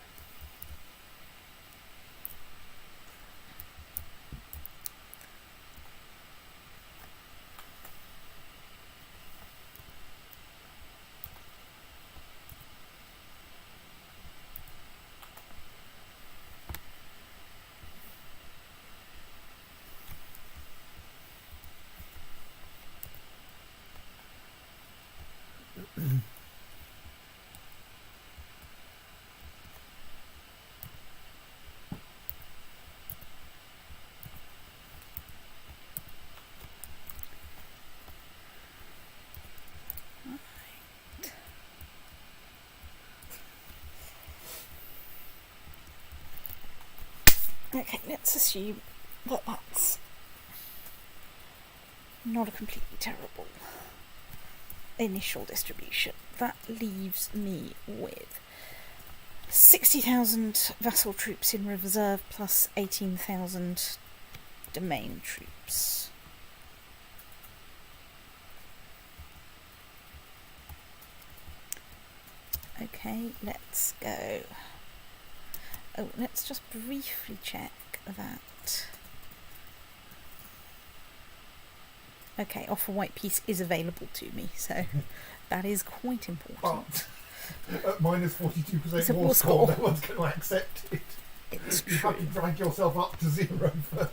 Okay, let's assume that that's not a completely terrible initial distribution. That leaves me with 60,000 vassal troops in reserve plus 18,000 domain troops. Okay, let's go. Oh, let's just briefly check that. Okay, offer white peace is available to me, so that is quite important. But at minus 42% It's a war war score, score. no one's going to accept it. It's You have to true. drag yourself up to 0 first.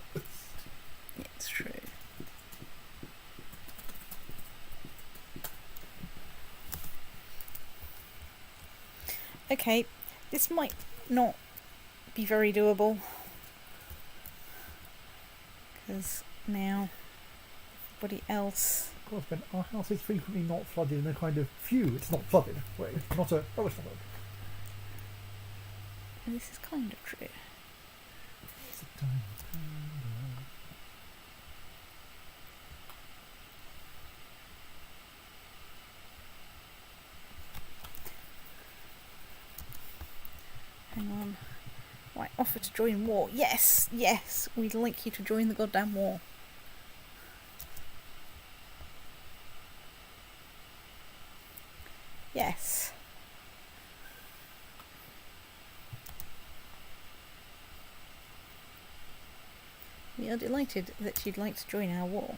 It's true. Okay, this might not be very doable, because now everybody else... Of course, Ben, our house is frequently not flooded in a kind of it's not flooded way. Not a, oh, it's not flooded. This is kind of true. Hang on. Right, offer to join war. Yes, yes, we'd like you to join the goddamn war. Yes. We are delighted that you'd like to join our war.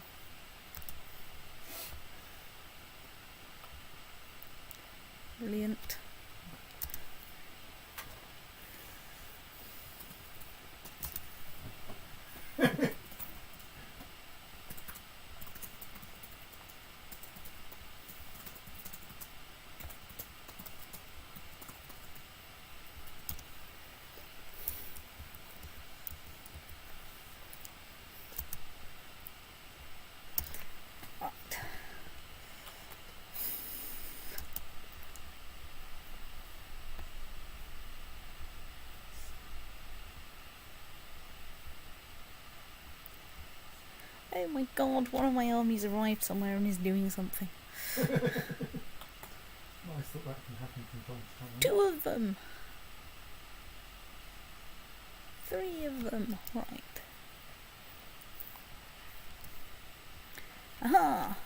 Brilliant. Right. Oh my god, one of my armies arrived somewhere and is doing something. Nice that that can happen from time to time. Two of them! Three of them. Right. Aha!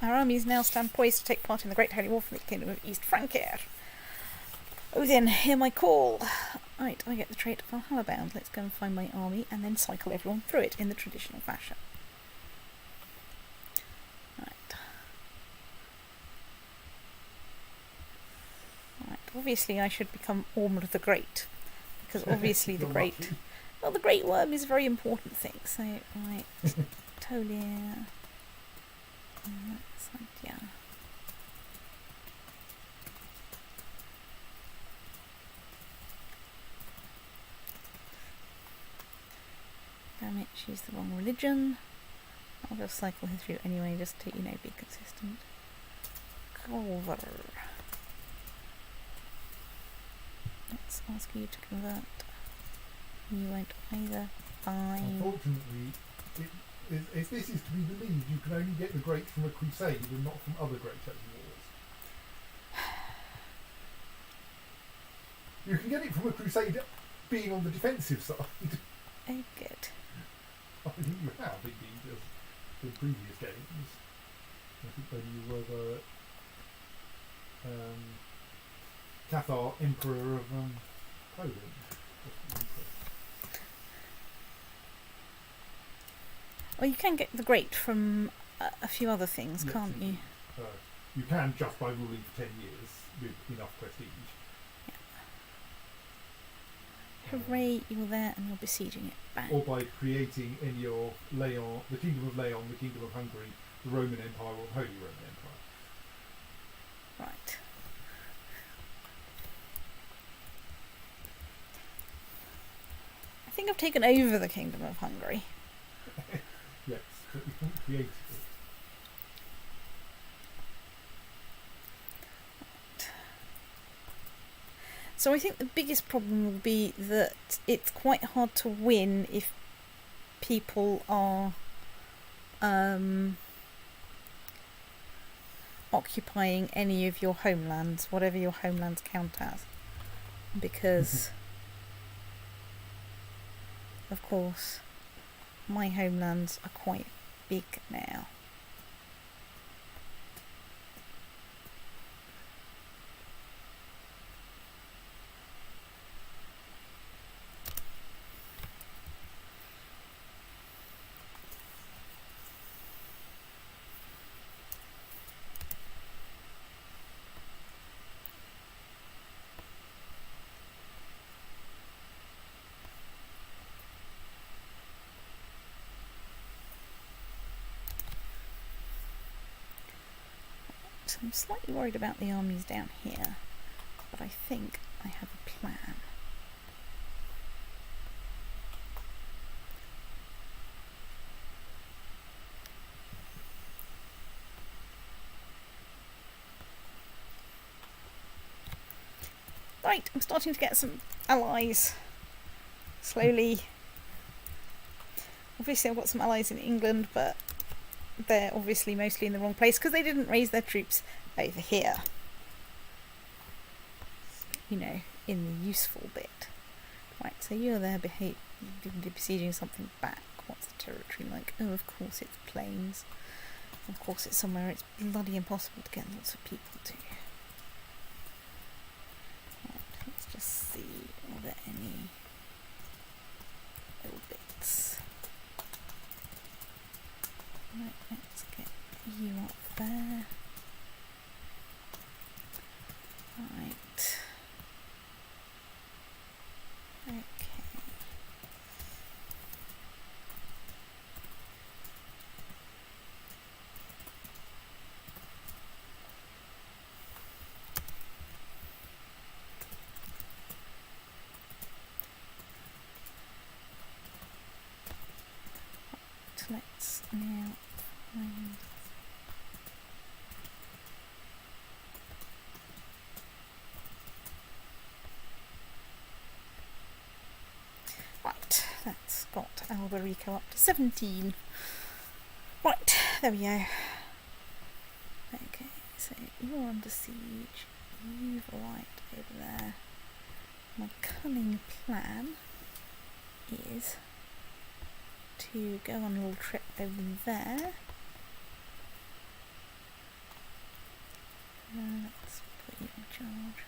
Our armies now stand poised to take part in the Great Holy War for the Kingdom of East Frankir. Oh then, hear my call. Right, I get the trait of Valhalla bound. Let's go and find my army and then cycle everyone through it in the traditional fashion. Right. Right, obviously I should become Ormr the Great. Because obviously the You're Great... lucky. Well, the Great Worm is a very important thing, so, right. Tolia... that's like, yeah. Damn it, she's the wrong religion. I'll just cycle her through anyway, just to, you know, be consistent. Culver. Let's ask you to convert. You won't either. Fine. Unfortunately, if this is to be believed, you can only get the great from a crusade and not from other great holy wars. You can get it from a crusade being on the defensive side. Oh, good. I think you have indeed, as in previous games. I think when you were the Cathar Emperor of Poland. Well, you can get the Great from a few other things, Yes, can't you? indeed. You can just by ruling for 10 years with enough prestige. Hooray, you're there and you're besieging it. Bang. Or by creating in your Leon, the Kingdom of Leon, the Kingdom of Hungary, the Roman Empire, or the Holy Roman Empire. Right. I think I've taken over the Kingdom of Hungary. Yes, but you haven't created it. So I think the biggest problem will be that it's quite hard to win if people are occupying any of your homelands, whatever your homelands count as. Because, of course, my homelands are quite big now. I'm slightly worried about the armies down here, but I think I have a plan. Right, I'm starting to get some allies. Slowly. Obviously I've got some allies in England, but they're obviously mostly in the wrong place because they didn't raise their troops over here. You know, in the useful bit. Right, so you're there besieging something back. What's the territory like? Oh, of course it's plains. Of course it's somewhere it's bloody impossible to get lots of people to. Right, let's just see, are there any little bits? Right, let's get you up there. Right. Okay. Let's now find right, that's got Alberico up to 17. Right, there we go. Okay, so you're under siege. You've arrived over there. My cunning plan is to go on a little trip over there. Let's put you in charge.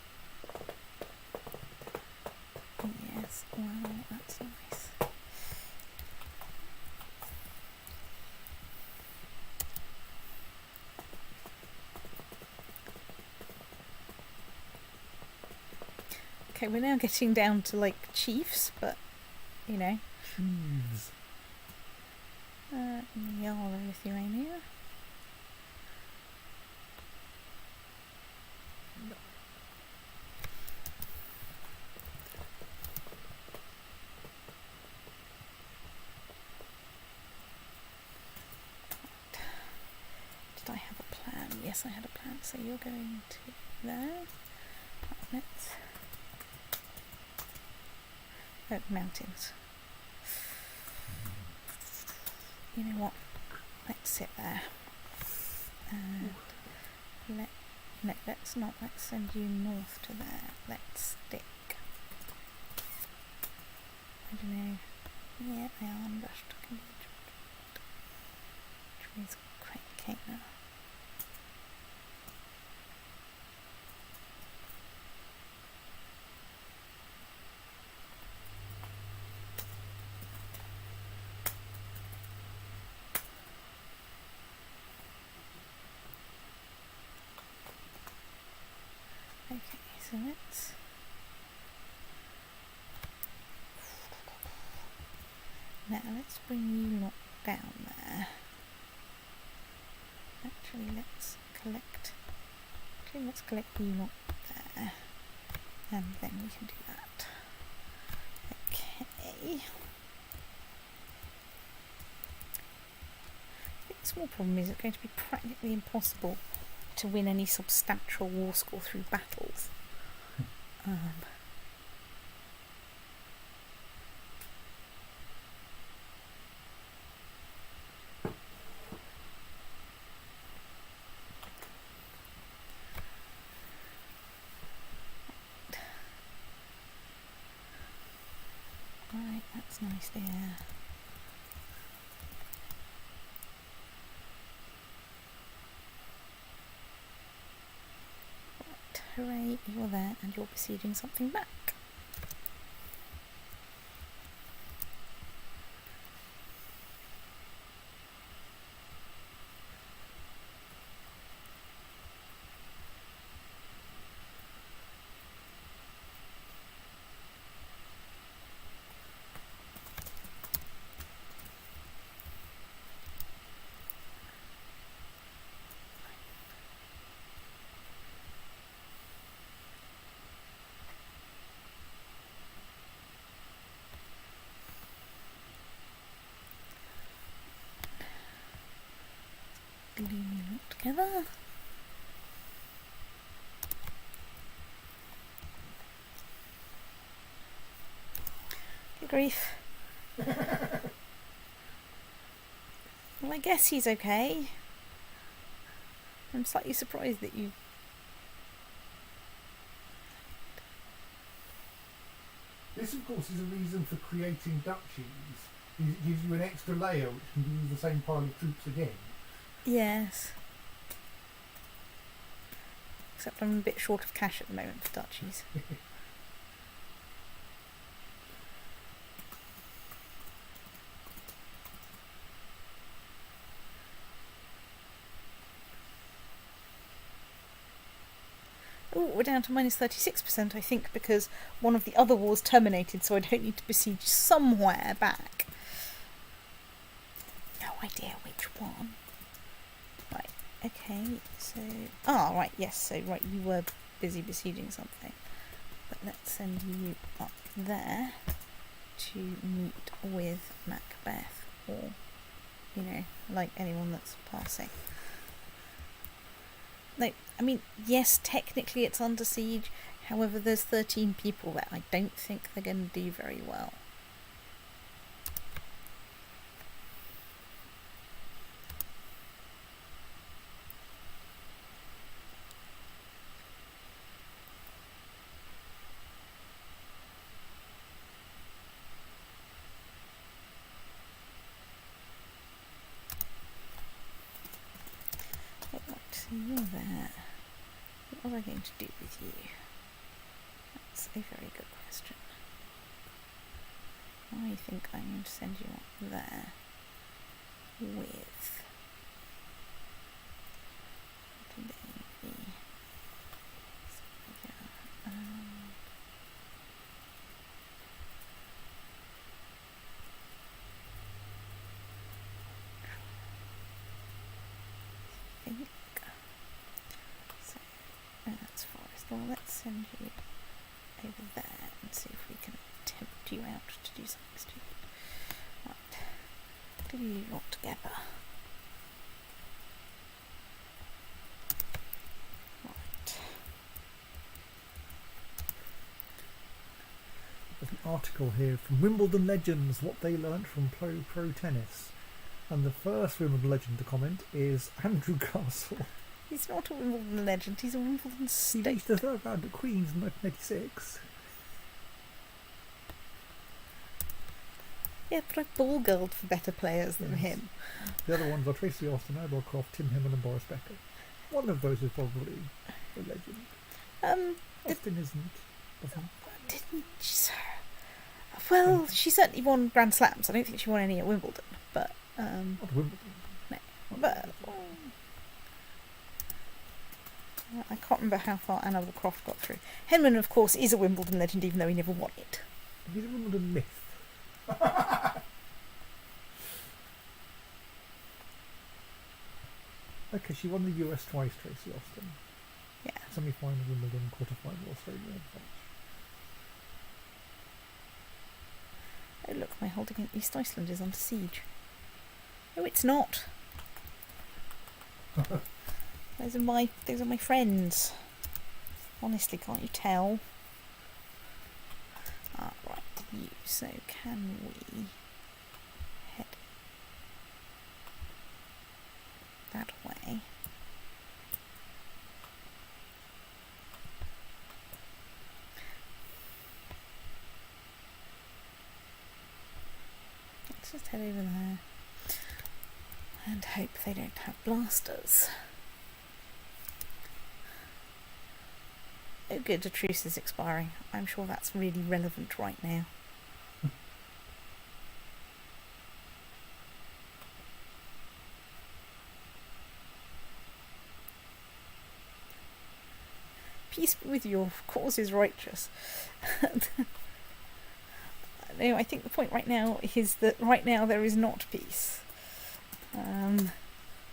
Yes, well, that's nice. Okay, we're now getting down to like chiefs, but you know. Cheese. Jarl of Lithuania. Did I have a plan? Yes, I had a plan. So you're going to there. Let's. Oh, mountains. You know what? Let's sit there. And let's not. Let's send you north to there. Let's stick. I don't know. Yeah, they are ambushed. Trees quite okay now. Okay, so let's bring you lot down there. Let's collect you lot there, and then we can do that. Okay. The small problem is it's going to be practically impossible to win any substantial war score through battles. nicely here. Right, hooray, you're there and you're besieging something back. Gluing it all together. Good grief. Well, I guess he's okay. I'm slightly surprised that you... This, of course, is a reason for creating duchies. It gives you an extra layer which can use the same pile of troops again. Yes. Except I'm a bit short of cash at the moment for duchies. Oh, we're down to minus 36%, I think, because one of the other wars terminated, so I don't need to besiege somewhere back. No idea which one. Right, okay, so... Ah, right, yes, so, right, you were busy besieging something. But let's send you up there to meet with Macbeth, or, you know, like anyone that's passing. No, I mean, yes, technically it's under siege, however there's 13 people there. I don't think they're going to do very well. So you're there. What was I going to do with you? That's a very good question. I think I'm going to send you up there with Navy. That's forest. Well, let's send you over there and see if we can tempt you out to do something stupid. Right. Glue you all together. Right. There's an article here from Wimbledon Legends, what they learnt from pro tennis. And the first Wimbledon legend to comment is Andrew Castle. He's not a Wimbledon legend, he's a Wimbledon He state. reached the third round at Queen's in 1986. Yeah, but I've ball-girled for better players than him. The other ones are Tracy Austin, Abel Croft, Tim Hemmel and Boris Becker. One of those is probably a legend. Austin doesn't. Didn't she? Well, she certainly won Grand Slams. I don't think she won any at Wimbledon, but... Not Wimbledon. No, but... I can't remember how far Anna Croft got through. Henman, of course, is a Wimbledon legend, even though he never won it. He's a Wimbledon myth. Okay, she won the US twice, Tracy Austin. Yeah. Semi-final Wimbledon, quarter-final Australia and French. Oh look, my hold against East Iceland is under siege. No, it's not. Those are my friends. Honestly, can't you tell? Ah, right, you. So can we head that way? let's just head over there and hope they don't have blasters. Oh good, the truce is expiring. I'm sure that's really relevant right now. Peace be with you, cause is righteous. No, I think the point right now is that right now there is not peace. Oh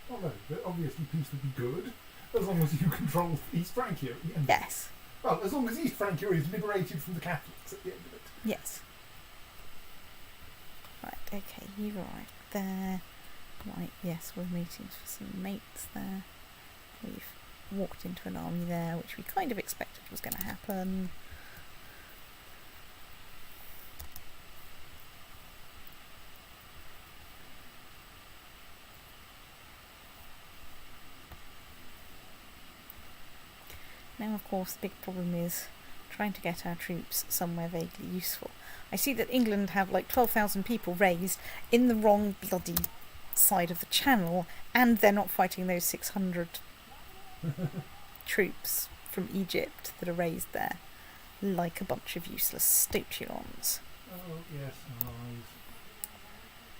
no, but obviously peace would be good, as long as you control East Francia at the end. Yes. Well, as long as East Francia is liberated from the Catholics at the end of it. Yes. Right, okay, you were right there. Right, yes, we're meeting for some mates there. We've walked into an army there, which we kind of expected was going to happen. Now, of course, the big problem is trying to get our troops somewhere vaguely useful. I see that England have like 12,000 people raised in the wrong bloody side of the channel, and they're not fighting those 600 troops from Egypt that are raised there, like a bunch of useless stotulons. Oh, yes, eyes.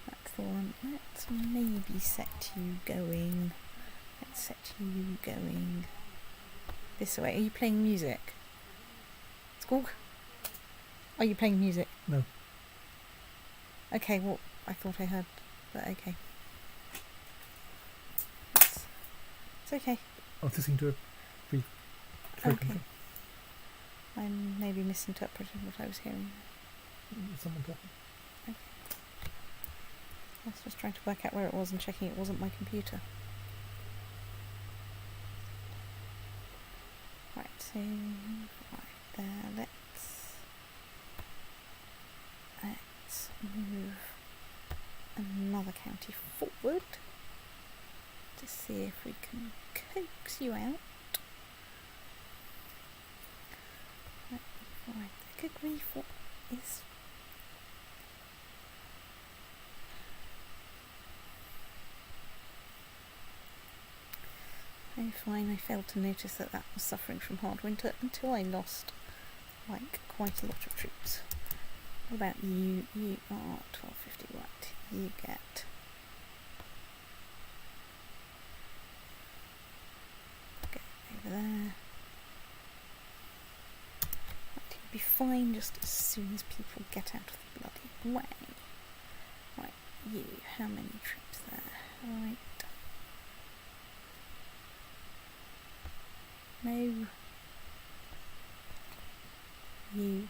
That's the one. Let's maybe set you going. Let's set you going this way. Are you playing music? Squawk? Are you playing music? No. Okay, well, I thought I heard, but okay. It's okay. I was listening to a brief Okay. I maybe misinterpreted what I was hearing. Someone talking. I was just trying to work out where it was and checking it wasn't my computer. Right, so right there, let's move another county forward to see if we can coax you out. Right, good grief, what is... Oh fine, I failed to notice that that was suffering from hard winter until I lost, like, quite a lot of troops. What about you? You are 1250, right, you get... Go over there. Be fine just as soon as people get out of the bloody way. Right, you, how many troops there? Right. No. You.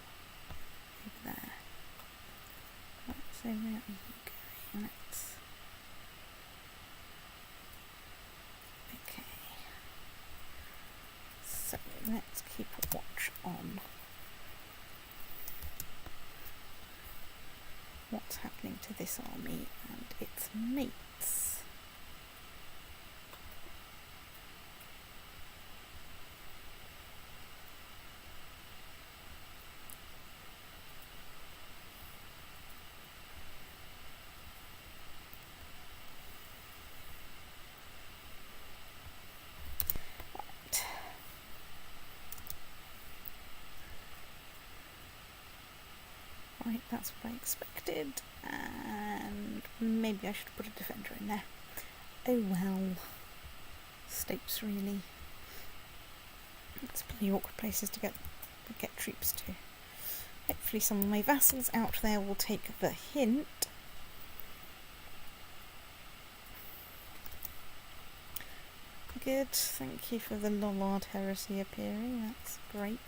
Over there. Right, so where are you going? Let's... Okay. So, let's keep a watch on what's happening to this army and its mates. Right. Right, that's what I expected, and maybe I should have put a defender in there. Oh well. Stopes, really. It's pretty awkward places to get troops to. Hopefully some of my vassals out there will take the hint. Good, thank you for the Lollard heresy appearing, that's great.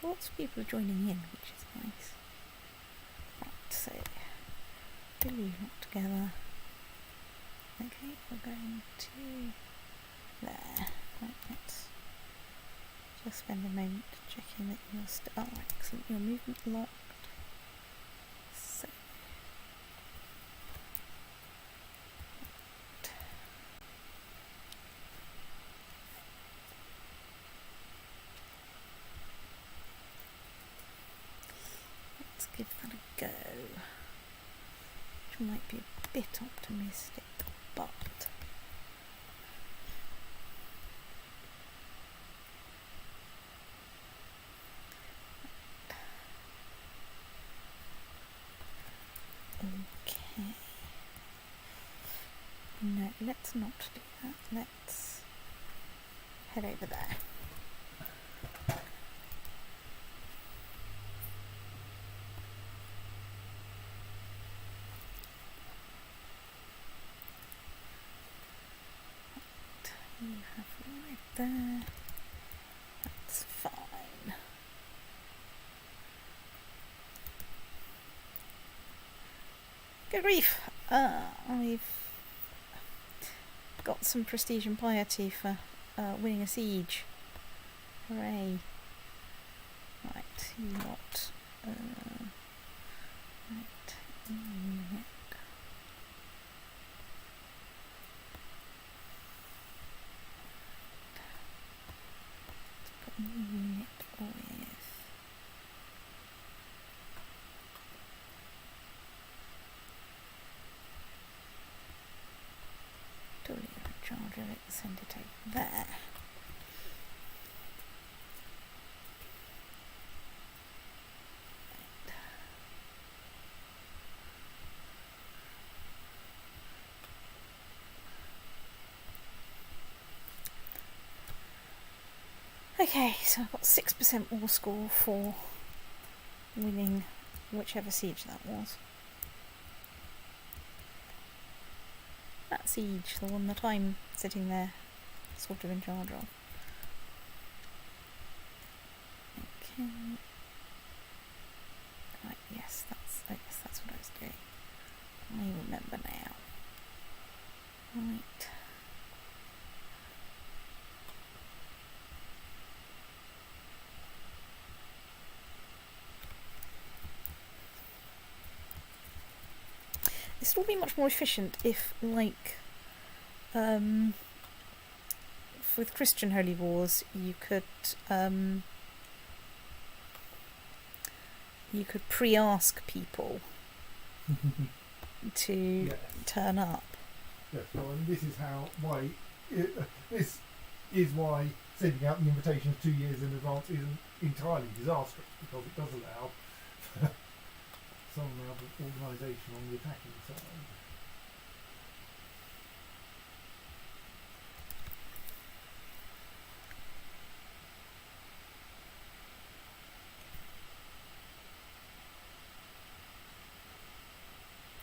lots of people are joining in, which is nice. Right, so glue not together. Okay, we're going to there. Right, let's just spend a moment checking that you're still. Oh, excellent, your movement locked. So. Let's give that a go. Which might be a bit optimistic, but okay. No, let's not do that. Let's head over there. You have right there. That's fine. Good grief! I've got some prestige and piety for winning a siege. Hooray! Right, you not. Right, unit. Unit with totally in charge of it, send it over there. Okay, so I've got 6% war score for winning whichever siege that was. That siege, the one that I'm sitting there sort of in charge of. Okay. Right, yes, that's what I was doing. I remember now. Right. This would be much more efficient if, like, with Christian holy wars, you could pre-ask people to Yes. turn up. Yes, well, and this is this is why sending out the invitations 2 years in advance isn't entirely disastrous, because it does allow some amount of organisation on the attacking side.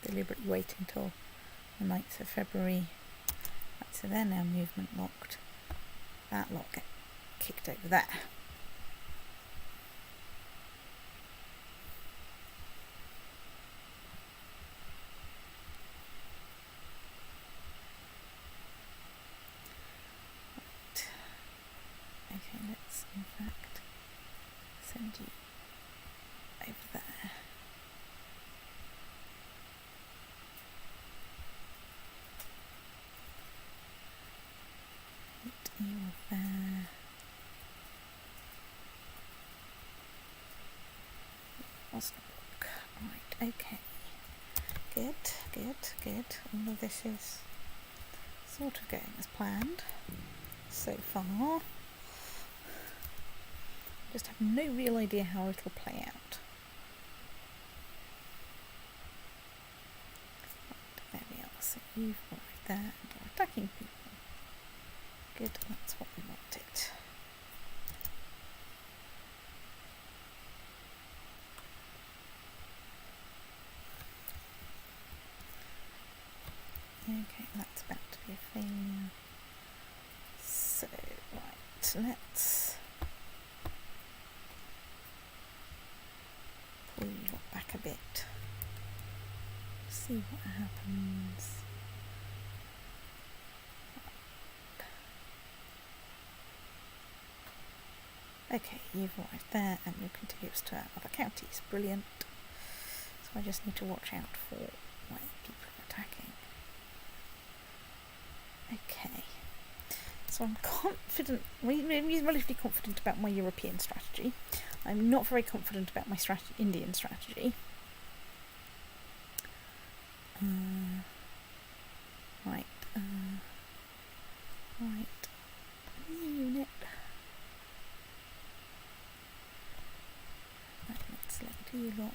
Deliberately waiting till the 9th of February. Right, so they're now movement locked. That lock get kicked over there. Okay, let's in fact send you over there. Put you there. Wasn't work. Right, okay. Good, good, good. All of this is sort of going as planned so far. Just have no real idea how it'll play out. Right, there we are. So you've got right there and are attacking people. Good, that's what we wanted. Okay, that's about to be a failure. So, right, let's back a bit. See what happens. Okay, you've arrived there and you're contiguous to our other counties. Brilliant. So I just need to watch out for where people are attacking. Okay. So I'm confident, I'm relatively confident about my European strategy. I'm not very confident about my Indian strategy. Right. Right. Unit. Right, let's select you lot.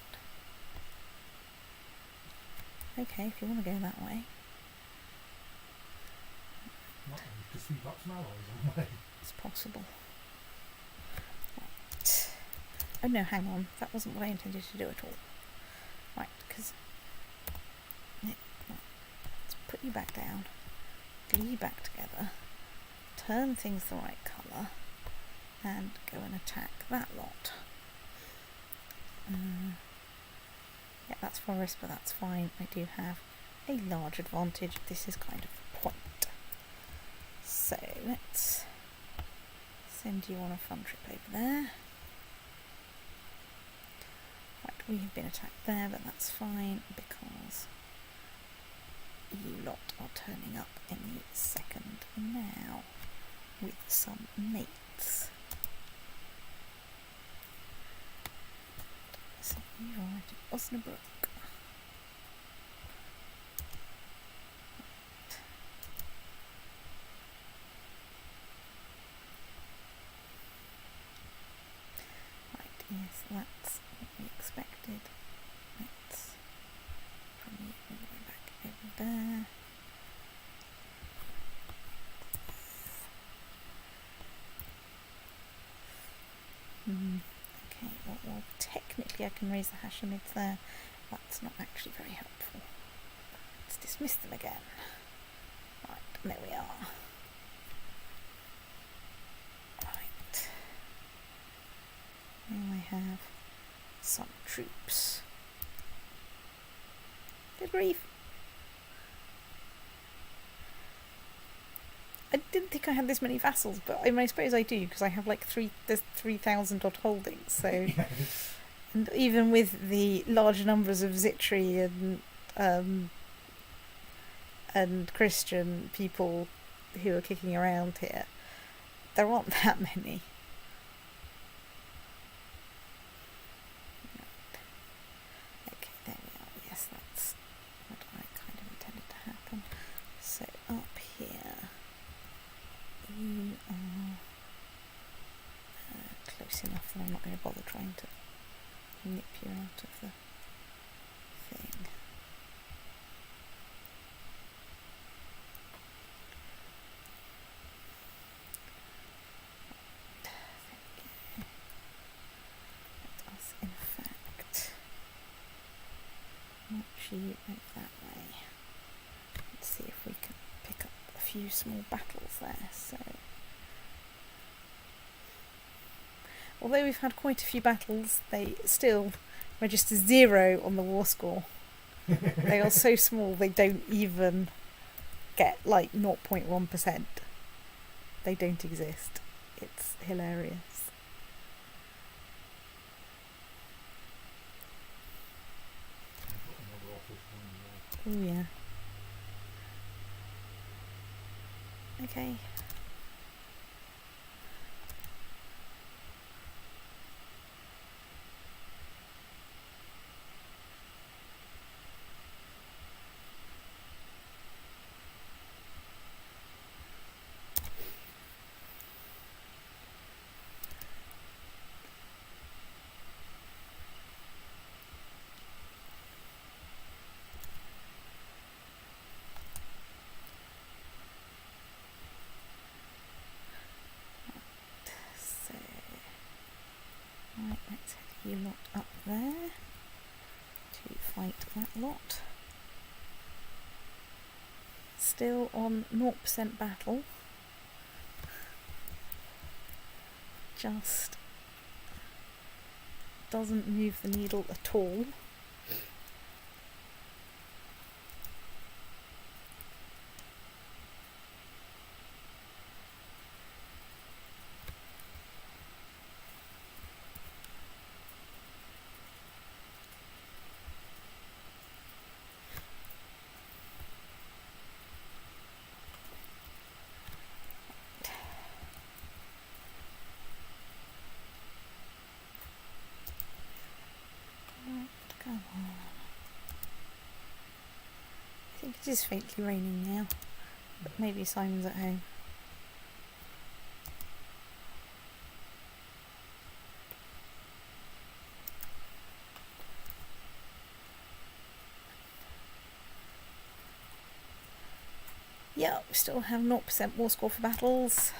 Okay, if you want to go that way. To sweep up some allies on the way. It's possible. Right. Oh no, hang on. That wasn't what I intended to do at all. Right, because... Yeah, right. Let's put you back down. Glue you back together. Turn things the right colour. And go and attack that lot. Yeah, that's forest, but that's fine. I do have a large advantage. This is kind of the point. So let's send you on a fun trip over there. Right, we have been attacked there, but that's fine because you lot are turning up any second now with some mates. So you are at Osnabrück. Yes, that's what we expected. Let's from you all the way back over there. Okay, well, technically I can raise the Hashemids there. That's not actually very helpful. Let's dismiss them again. Right, there we are. Now I have some troops. Good grief. I didn't think I had this many vassals, but I suppose I do, because I have like there's 3,000 odd holdings, so... Yes. And even with the large numbers of Zitri and Christian people who are kicking around here, there aren't that many. So up here, you are close enough that I'm not going to bother trying to nip you out of the thing. Let us, in fact, march you out that way. Let's see if we can pick up a few small battles there. So, although we've had quite a few battles, they still register 0 on the war score. They are so small they don't even get like 0.1%. They don't exist. It's hilarious. Oh yeah. Okay. Right, let's head you lot up there to fight that lot. Still on 0% battle. Just doesn't move the needle at all. I think it is faintly raining now. But maybe Simon's at home. Yeah, we still have 0% war score for battles.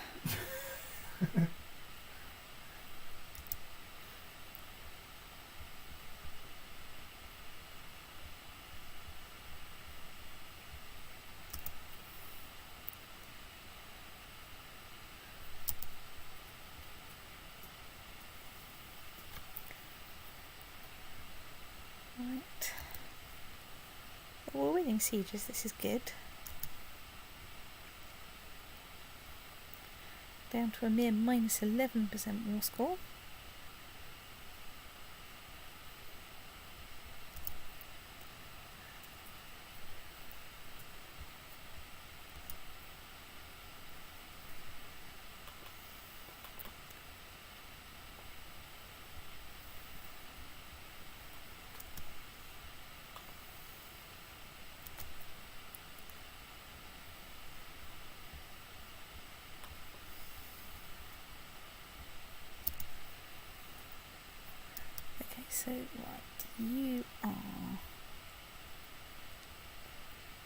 Right. We're winning sieges, this is good. Down to a mere minus 11% war score. So, right, you are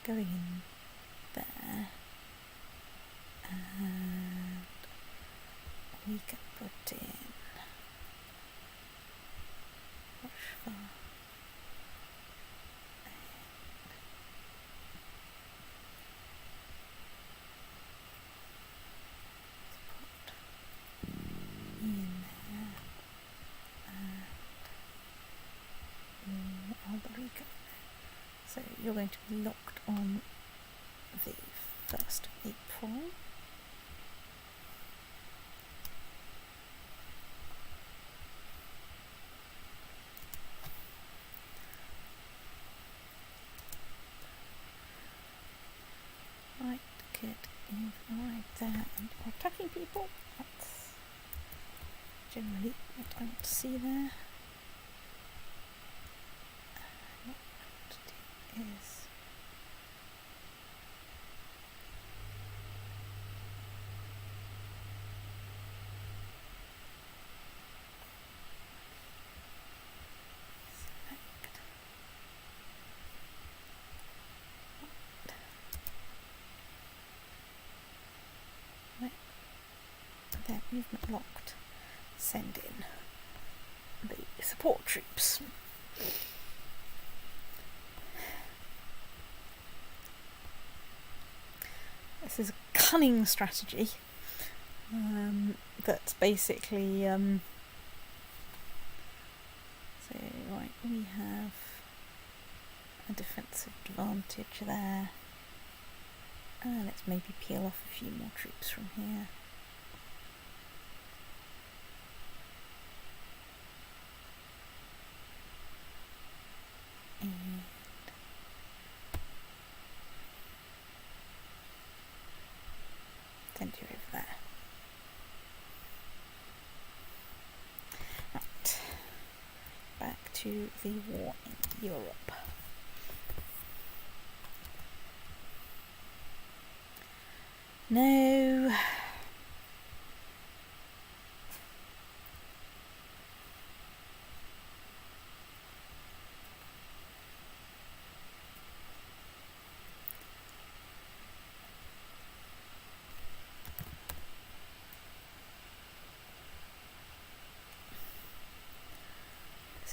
going in there, and we can put in Rushfar. So you're going to be locked on the 1st of April. Right, good. You've arrived there and are attacking people. That's generally what I want to see there. Is right. There, movement locked. Send in the support troops. This is a cunning strategy that's basically so right, we have a defensive advantage there. Let's maybe peel off a few more troops from here. Send you over there. Right. Back to the war in Europe. No.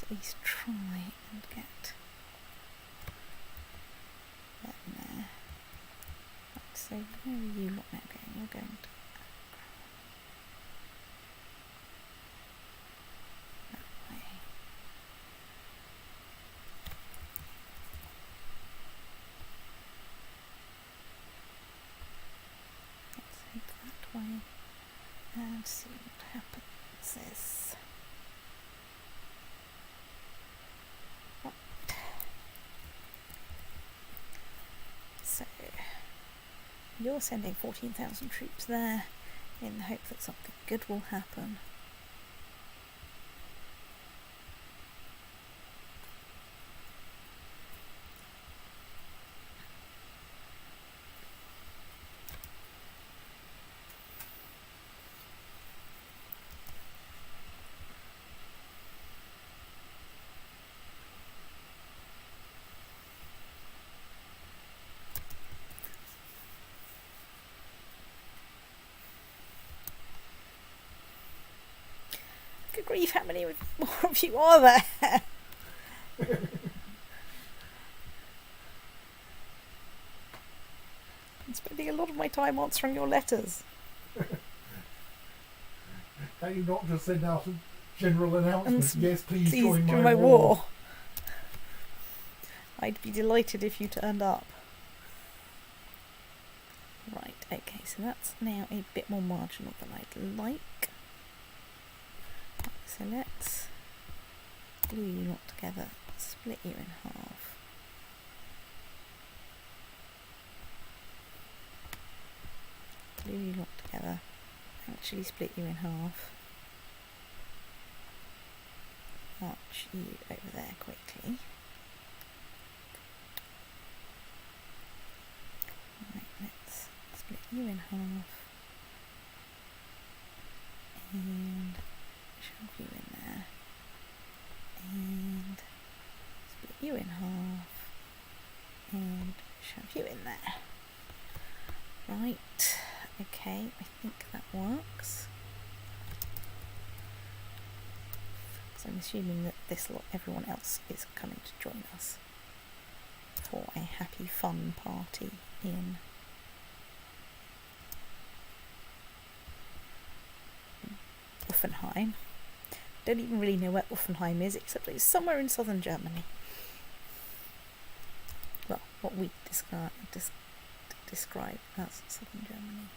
At least try and get that in there. Right, so where are you lot now going? You're going to that way. Let's head that way and see what happens. This. So you're sending 14,000 troops there in the hope that something good will happen. grief, how many more of you are there? I'm spending a lot of my time answering your letters. Can you not just send out a general announcement? Yes, please Please join join my my war. war. I'd be delighted if you turned up. Right, okay, so that's now a bit more marginal than I'd like. So let's glue you not together, split you in half. Glue you not together, actually split you in half. Arch you over there quickly. Right, let's split you in half and shove you in there and split you in half and shove you in there. Right, okay, I think that works. So I'm assuming that this lot, everyone else is coming to join us for a happy fun party in Uffenheim. Don't even really know where Uffenheim is, except it's somewhere in southern Germany. Well, what we describe as southern Germany.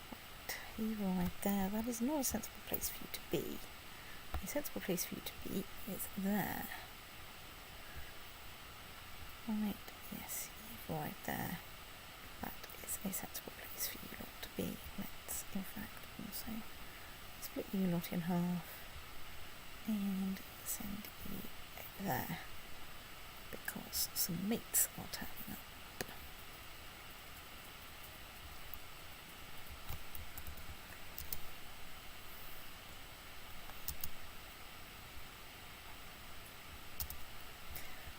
Right, you right there. That is not a sensible place for you to be. A sensible place for you to be is there. Right, yes, you right there. That is a sensible place for you lot to be. Let's, in fact, also split you lot in half and send you over there, because some mates are turning up.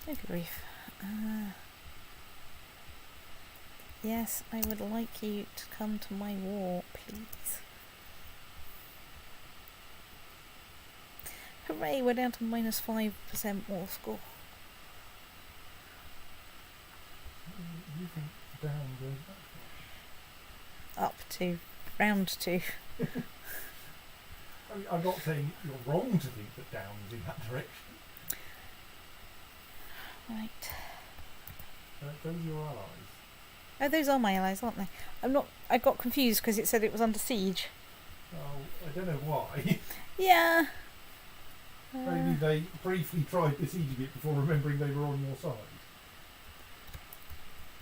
Oh grief. Yes, I would like you to come to my war, please. Hooray, we're down to minus 5% war score. You think down goes that Up to round 2. far? I mean, I'm not saying you're wrong to think that down is in that direction. Right. Those are your allies. Oh, those are my allies, aren't they? I got confused because it said it was under siege. Oh, I don't know why. Yeah. Maybe they briefly tried besieging it before remembering they were on your side.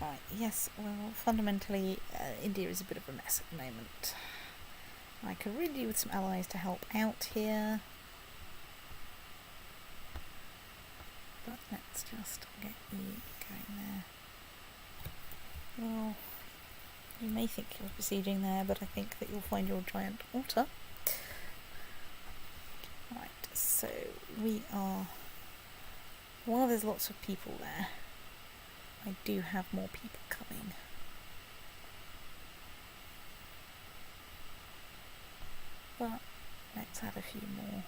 Right, yes, well, fundamentally, India is a bit of a mess at the moment. I could really do with some allies to help out here. But let's just get you going there. Well, you may think you're besieging there, but I think that you'll find your giant otter. Right, so we are... While there's lots of people there, I do have more people coming. But let's add a few more.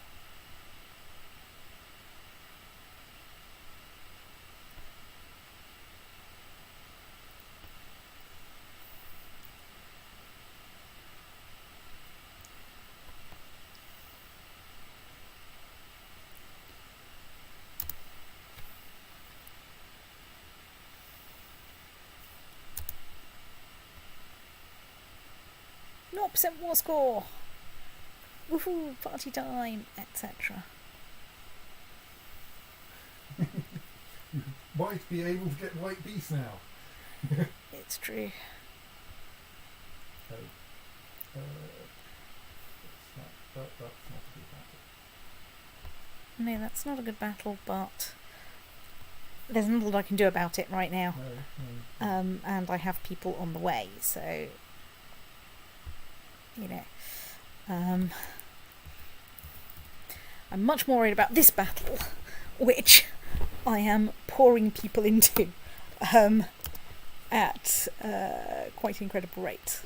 % war score! Woohoo! Party time! Etc. You might be able to get white beast now. It's true. So, that's not a good battle. No, that's not a good battle, but there's nothing I can do about it right now. No. And I have people on the way, so you know. I'm much more worried about this battle, which I am pouring people into at quite incredible rates.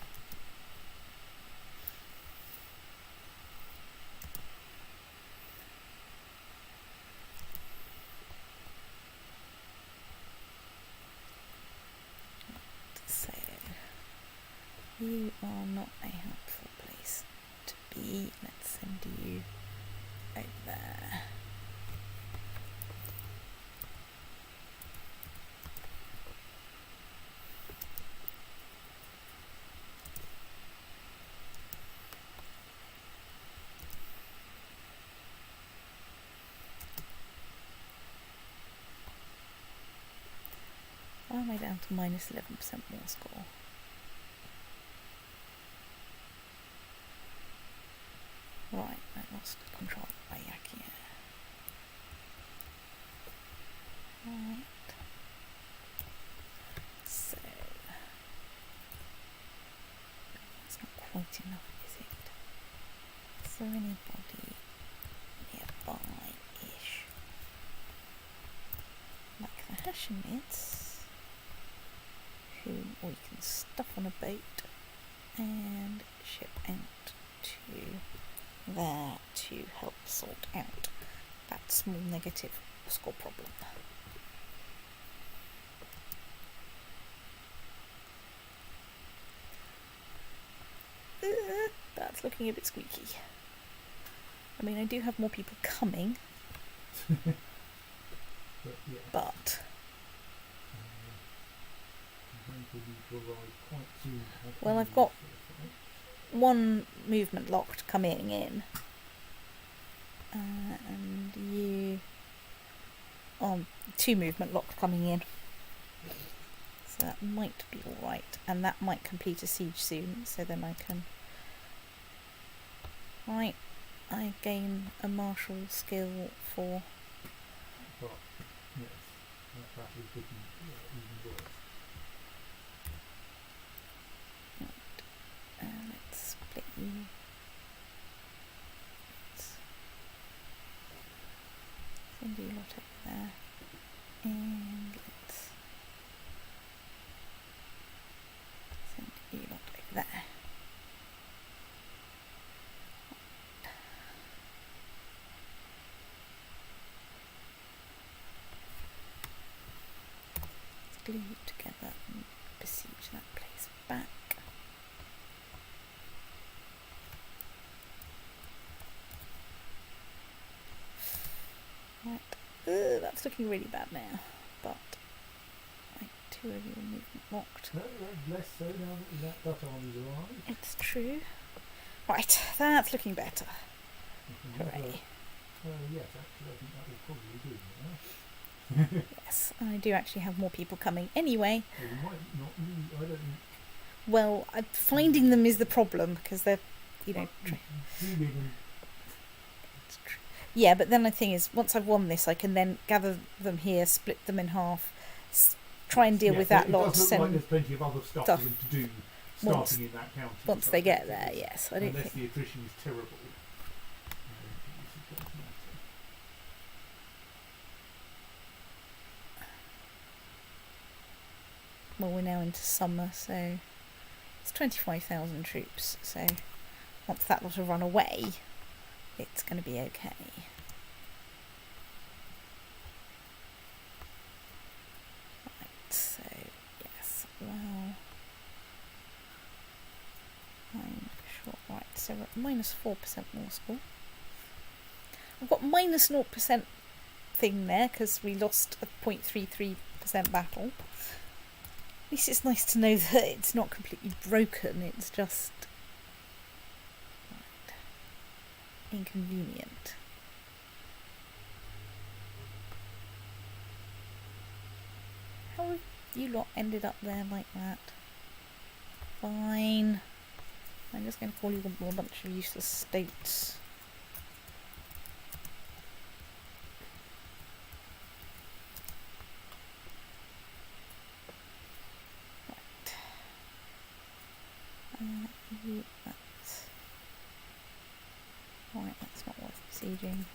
You are not a helpful place to be. Let's send you over there. Why am I down to minus 11% more score? Right, I lost control by Yaki. Right. So that's not quite enough, is it? Is there anybody nearby-ish? Like the Hashemites, whom we can stuff on a boat and ship out to there to help sort out that small negative score problem. That's looking a bit squeaky. I mean, I do have more people coming, but well, I've got one movement locked coming in, and you two movement locked coming in, so that might be alright, and that might complete a siege soon, so then I can I gain a martial skill for But yes, that is looking even worse. let's split you. Let's send you a lot over there, and let's send you a lot over there. Glue together and besiege that place back. Right, that's looking really bad now, but two of you are movement locked. No, less so now that that army's arrived. It's true. Right, that's looking better. Hooray. Yes, actually I think that will probably do now. Yes, I do actually have more people coming anyway. Well, you might not need, I don't think. Well, finding them is the problem, because they're, yeah, but then the thing is, once I've won this, I can then gather them here, split them in half, try and deal with that lot. It does look like there's plenty of other stuff for them to do starting in that county. Once they get there, yes. I don't unless think the attrition is terrible. well, we're now into summer, so it's 25,000 troops, so once that lot have run away, it's going to be okay. Right, so, yes, well, I'm sure, right, so we're at minus 4% more score. I've got minus 0% thing there, because we lost a 0.33% battle. At least it's nice to know that it's not completely broken, it's just inconvenient. How have you lot ended up there like that? Fine. I'm just going to call you a bunch of useless states. That's right, that's not worth besieging.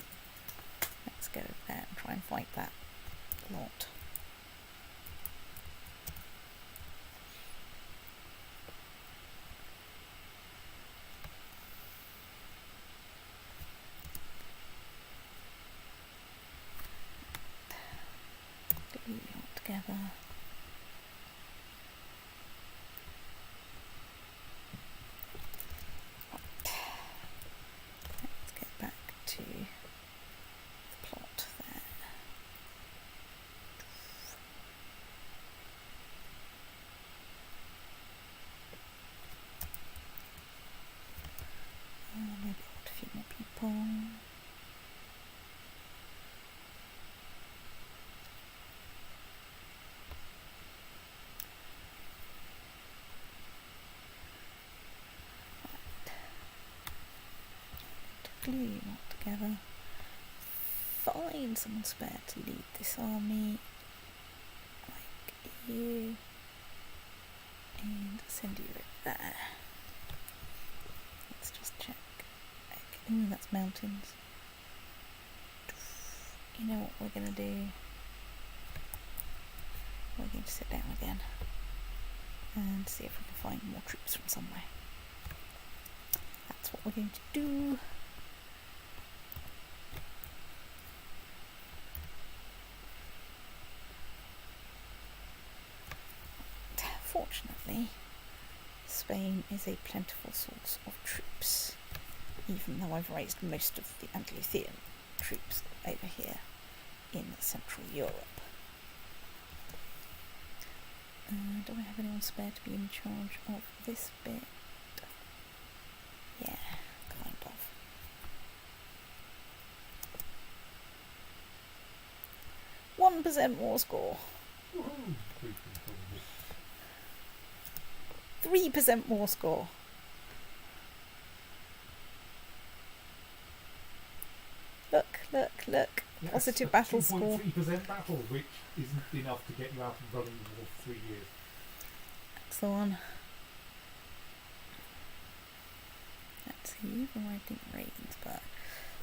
Let's go over there and try and fight that lot. Glue it all together. glue you lot together. Find someone spare to lead this army, like you, and send you over there. Let's just check. Okay. Ooh, that's mountains. You know what we're going to do? We're going to sit down again and see if we can find more troops from somewhere. That's what we're going to do. Fortunately, Spain is a plentiful source of troops, even though I've raised most of the Andalusian troops over here in Central Europe. Do I have anyone spare to be in charge of this bit? Yeah, kind of. %1 war score. Woohoo! 3% more score. Look. Yes, Positive a battle score. 2.3% battle, which isn't enough to get you out of running the war for 3 years. Excellent. Let's see, you've arrived in Ravensburg.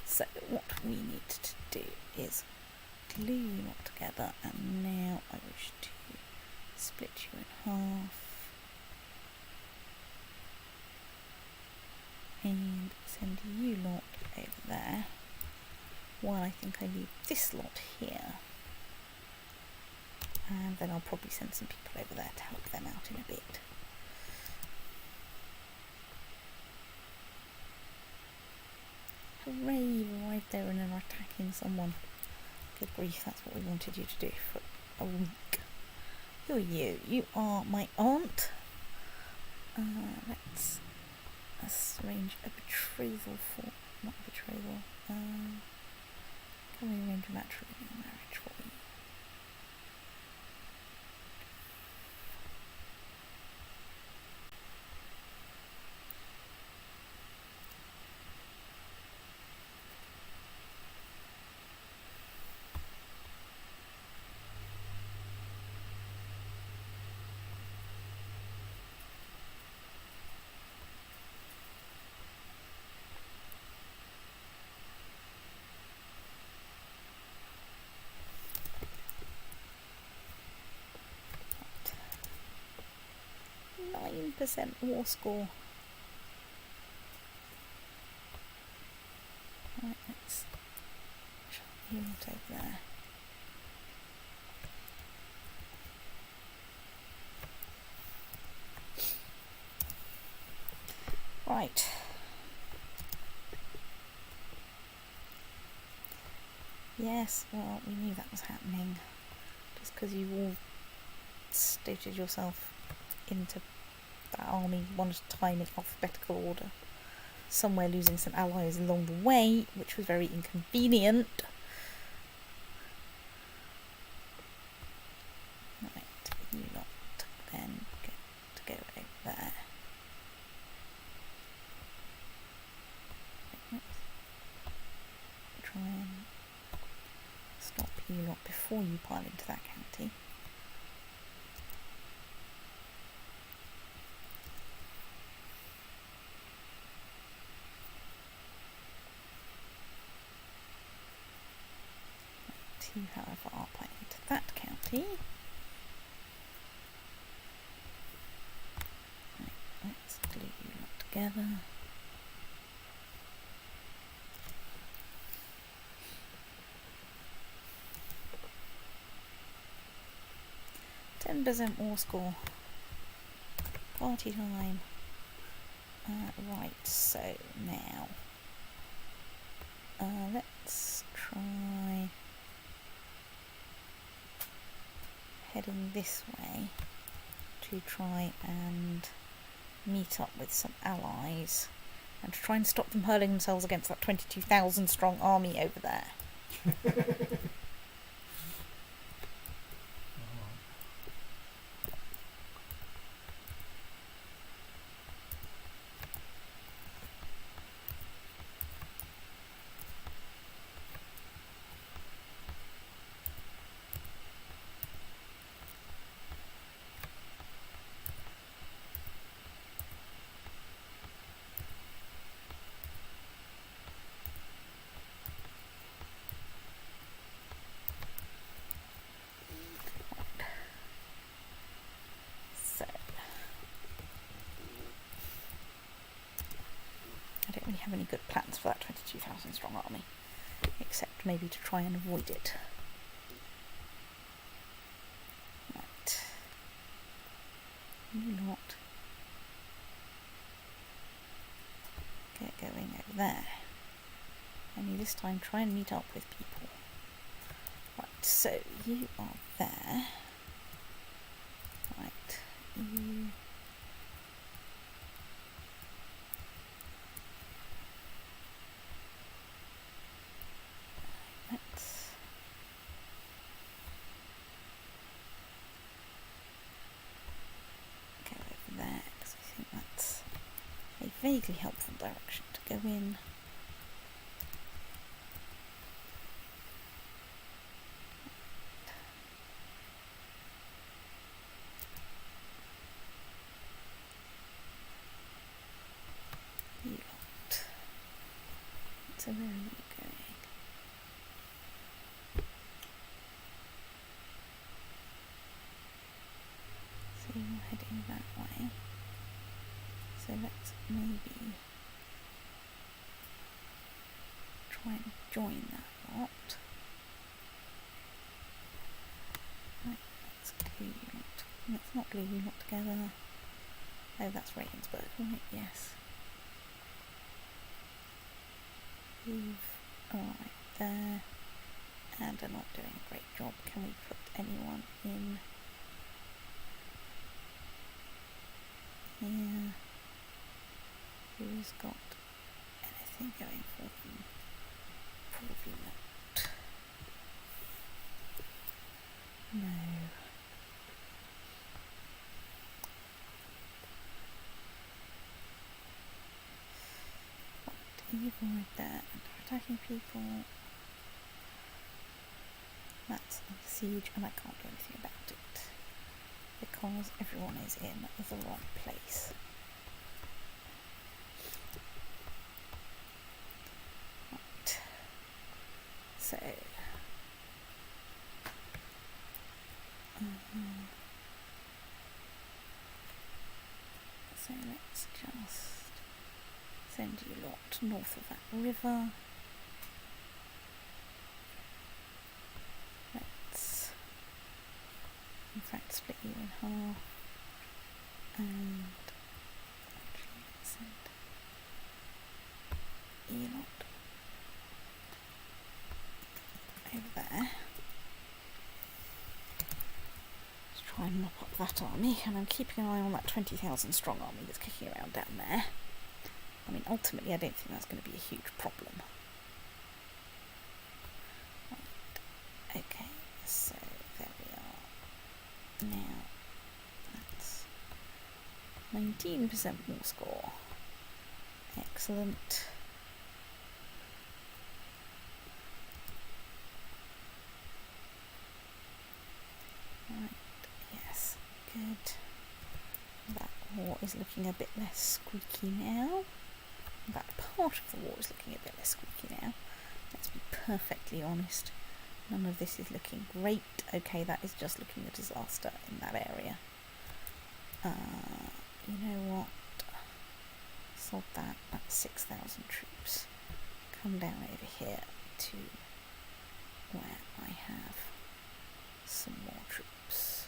So what we need to do is glue you all together, and now I wish to split you in half. And send you lot over there, while I think I leave this lot here, and then I'll probably send some people over there to help them out in a bit. Hooray, you've arrived there and are attacking someone. Good grief, that's what we wanted you to do for a week. Who are you? You are my aunt. Let's arrange a betrothal for... not a betrothal. Can we arrange a matrimonial marriage for you? Percent war score. Right, let's shut you out over there. Right. Yes, well, we knew that was happening. Just because you all stated yourself into that army one at a time in alphabetical order, somewhere losing some allies along the way, which was very inconvenient. Right, you lot then get to go over there. Try and stop you lot before you pile into that county. You, however, are playing into that county. Right, let's glue you lot together. %10 war score. Party time. Right, so now let's try heading this way to try and meet up with some allies and to try and stop them hurling themselves against that 22,000 strong army over there. have any good plans for that 22,000 strong army, except maybe to try and avoid it. Right. You lot get going over there. Only this time try and meet up with people. Right, so you are there. Right, you... Let's... go over there, because I think that's a vaguely helpful direction to go in. So where are you going? So you're heading that way. So let's maybe try and join that lot. Right, let's glue you lot. Let's not glue you lot together. Oh, that's Regensburg, right? Yes. You've arrived there and are not doing a great job. Can we put anyone in here who's got anything going for them? Probably not. No. You've arrived there and are attacking people. That's a siege and I can't do anything about it because everyone is in the wrong place. Right. So so let's just send you lot north of that river. Let's in fact split you in half and actually send you lot over there. Let's try and mop up that army, and I'm keeping an eye on that 20,000 strong army that's kicking around down there. I mean, ultimately, I don't think that's going to be a huge problem. Right. Okay, so there we are. Now, that's 19% more score. Excellent. Right, yes, good. That war is looking a bit less squeaky now. That part of the war is looking a bit less squeaky now. Let's be perfectly honest. None of this is looking great. Okay, that is just looking a disaster in that area. You know what? Sod that. That's 6,000 troops. Come down over here to where I have some more troops.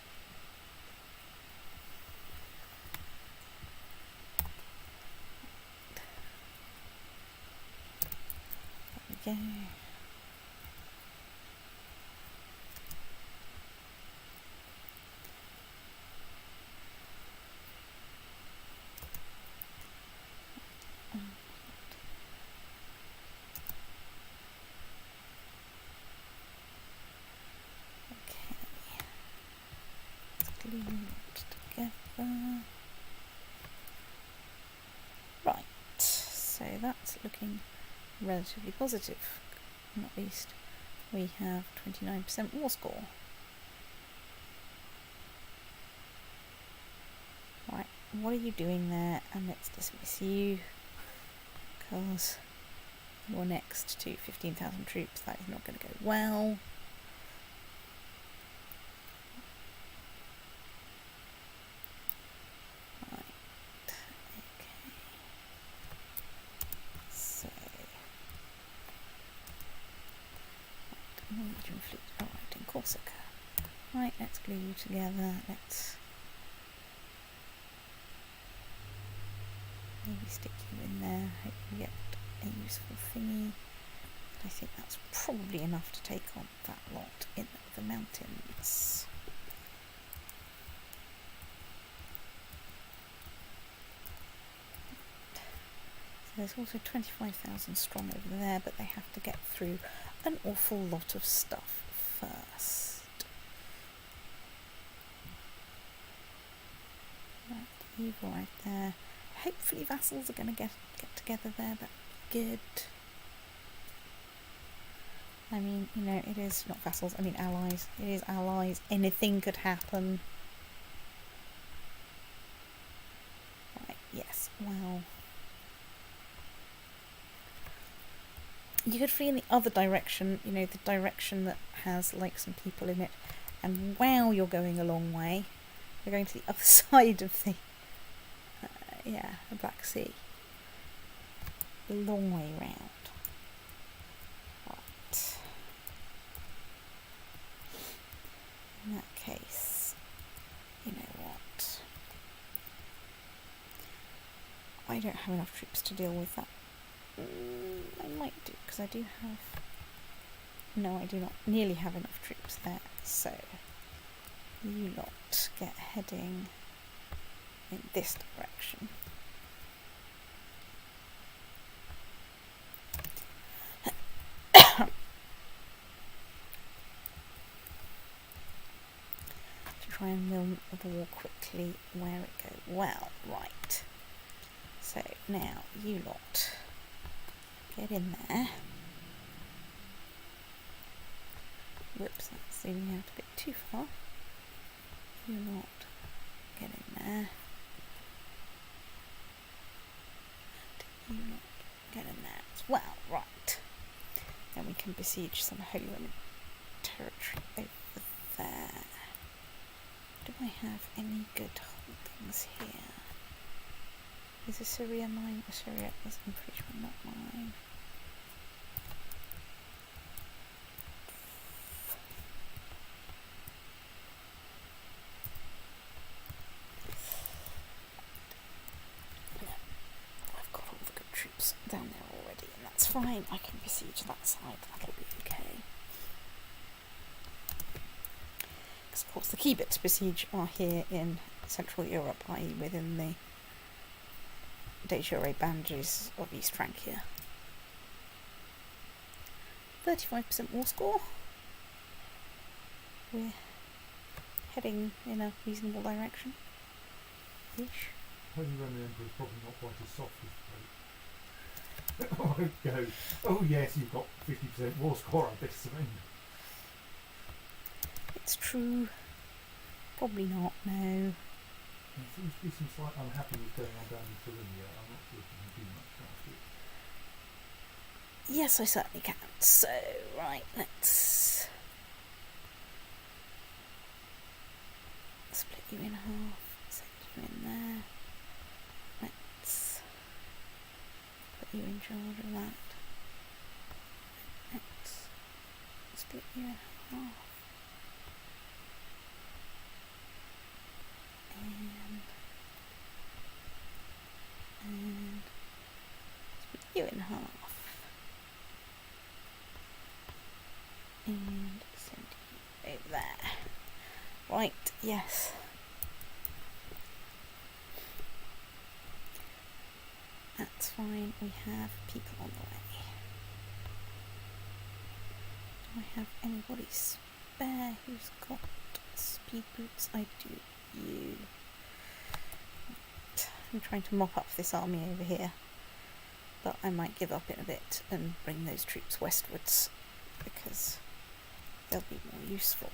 There we go. Glue it together. Right, so that's looking relatively positive. And at least we have 29% war score. Right, what are you doing there? And let's dismiss you, because you're next to 15,000 troops. That is not going to go well. Norwegian fleet arrived in Corsica. Right, let's glue you together. Let's maybe stick you in there. Hope you get a useful thingy. I think that's probably enough to take on that lot in the mountains. So there's also 25,000 strong over there, but they have to get through an awful lot of stuff first. Right, you've arrived there. Hopefully vassals are going to get together there. That's good. I mean, you know, it is not vassals, I mean allies. It is allies. Anything could happen. Right, yes, well. You could flee in the other direction, you know, the direction that has, like, some people in it. And wow, you're going a long way. You're going to the other side of the, the Black Sea. A long way round. In that case, you know what? I don't have enough troops to deal with that. I might do, because I do have... No, I do not nearly have enough troops there. So, you lot get heading in this direction. Try and mill the wall quickly where it goes. Well, right. So now you lot get in there. Whoops, that's zooming out a bit too far. You lot get in there. You lot get in there as well. Right. Then we can besiege some Holy Roman territory over there. Do I have any good holdings here? Is Assyria mine? Assyria is, I'm pretty sure, not mine. I've got all the good troops down there already, and that's fine. I can besiege that side. That'll be okay. Of course, the key bits to besiege are here in Central Europe, i.e. within the de jure boundaries of East Francia. 35% war score. We're heading in a reasonable direction. Ish. Holy Roman Emperor is probably not quite as soft as the Pope. Oh, it goes. Oh yes, you've got 50% war score on this thing. It's true. Probably not, no. There seems to be some slight unhappiness going on down in Thuringia. I'm not sure if you can do much about it. Yes, I certainly can. So, right, let's split you in half, set you in there. Let's put you in charge of that. Let's split you in half. And split you in half. And send you over there. Right, yes. That's fine, we have people on the way. Do I have anybody spare who's got speed boots? I do. You. I'm trying to mop up this army over here, but I might give up in a bit and bring those troops westwards because they'll be more useful.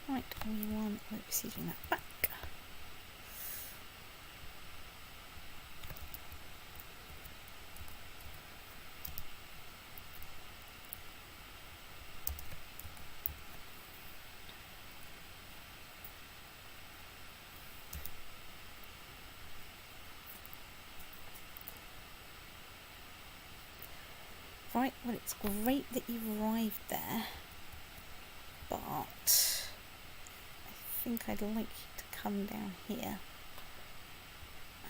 Right, we want, we're besieging that back. Right, well, it's great that you've arrived there, but I think I'd like you to come down here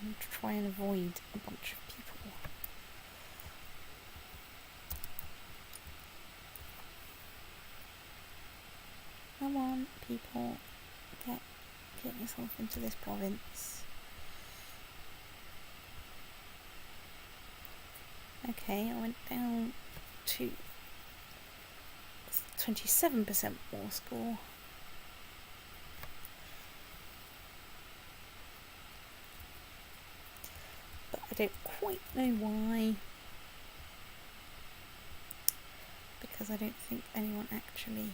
and try and avoid a bunch of people. Come on, people, get yourself into this province. Okay, I went down to 27% war score. But I don't quite know why. Because I don't think anyone actually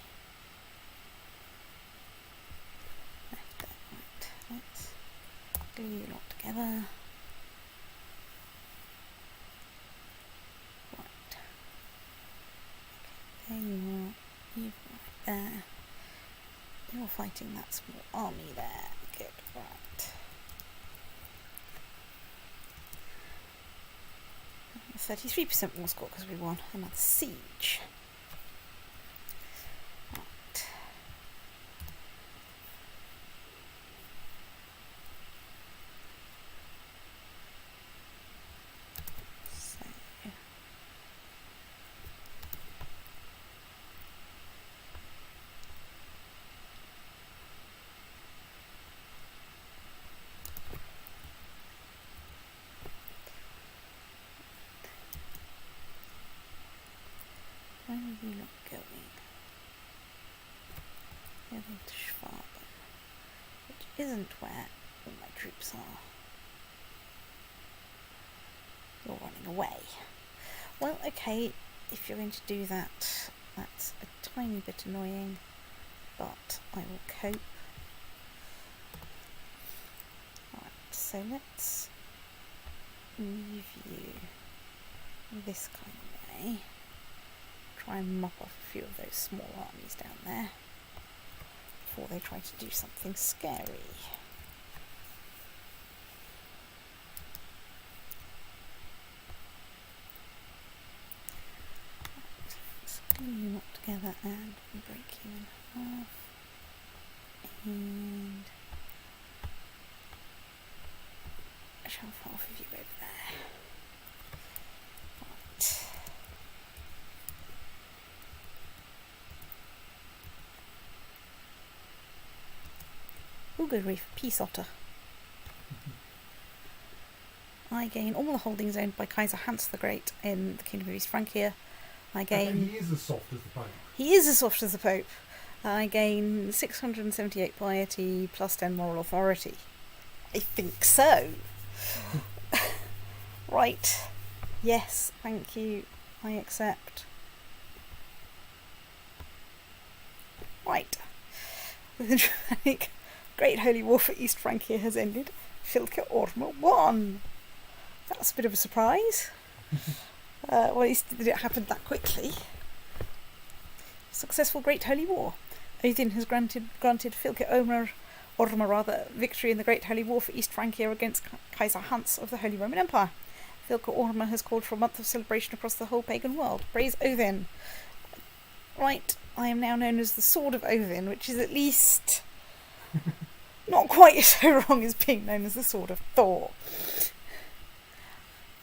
left there. Right, let's glue you lot together. There you are, you're right there. You're fighting that small army there. Good, right. 33% war score because we won another siege. Right. So. Where are you not going? You're going to Schwaben, which isn't where all my troops are. You're running away. Well, okay, if you're going to do that, that's a tiny bit annoying, but I will cope. Right, so let's move you this kind of way. Try and mop off a few of those small armies down there before they try to do something scary. Right, let's glue you not together and break you in half. And shove half of you over there. Right. We'll go reef Peace Otter. I gain all the holdings owned by Kaiser Hans the Great in the Kingdom of East Francia. I gain... He is as soft as the Pope. He is as soft as the Pope. I gain 678 piety plus 10 moral authority. I think so. Right. Yes, thank you. I accept. Right. The dramatic Great Holy War for East Francia has ended. Fylkir Ormr won. That's a bit of a surprise. Well, at least did it happen that quickly. Successful Great Holy War. Odin has granted Fylkir Ormr victory in the Great Holy War for East Francia against Kaiser Hans of the Holy Roman Empire. Fylkir Ormr has called for a month of celebration across the whole pagan world. Praise Odin. Right, I am now known as the Sword of Odin, which is at least not quite so wrong as being known as the Sword of Thor.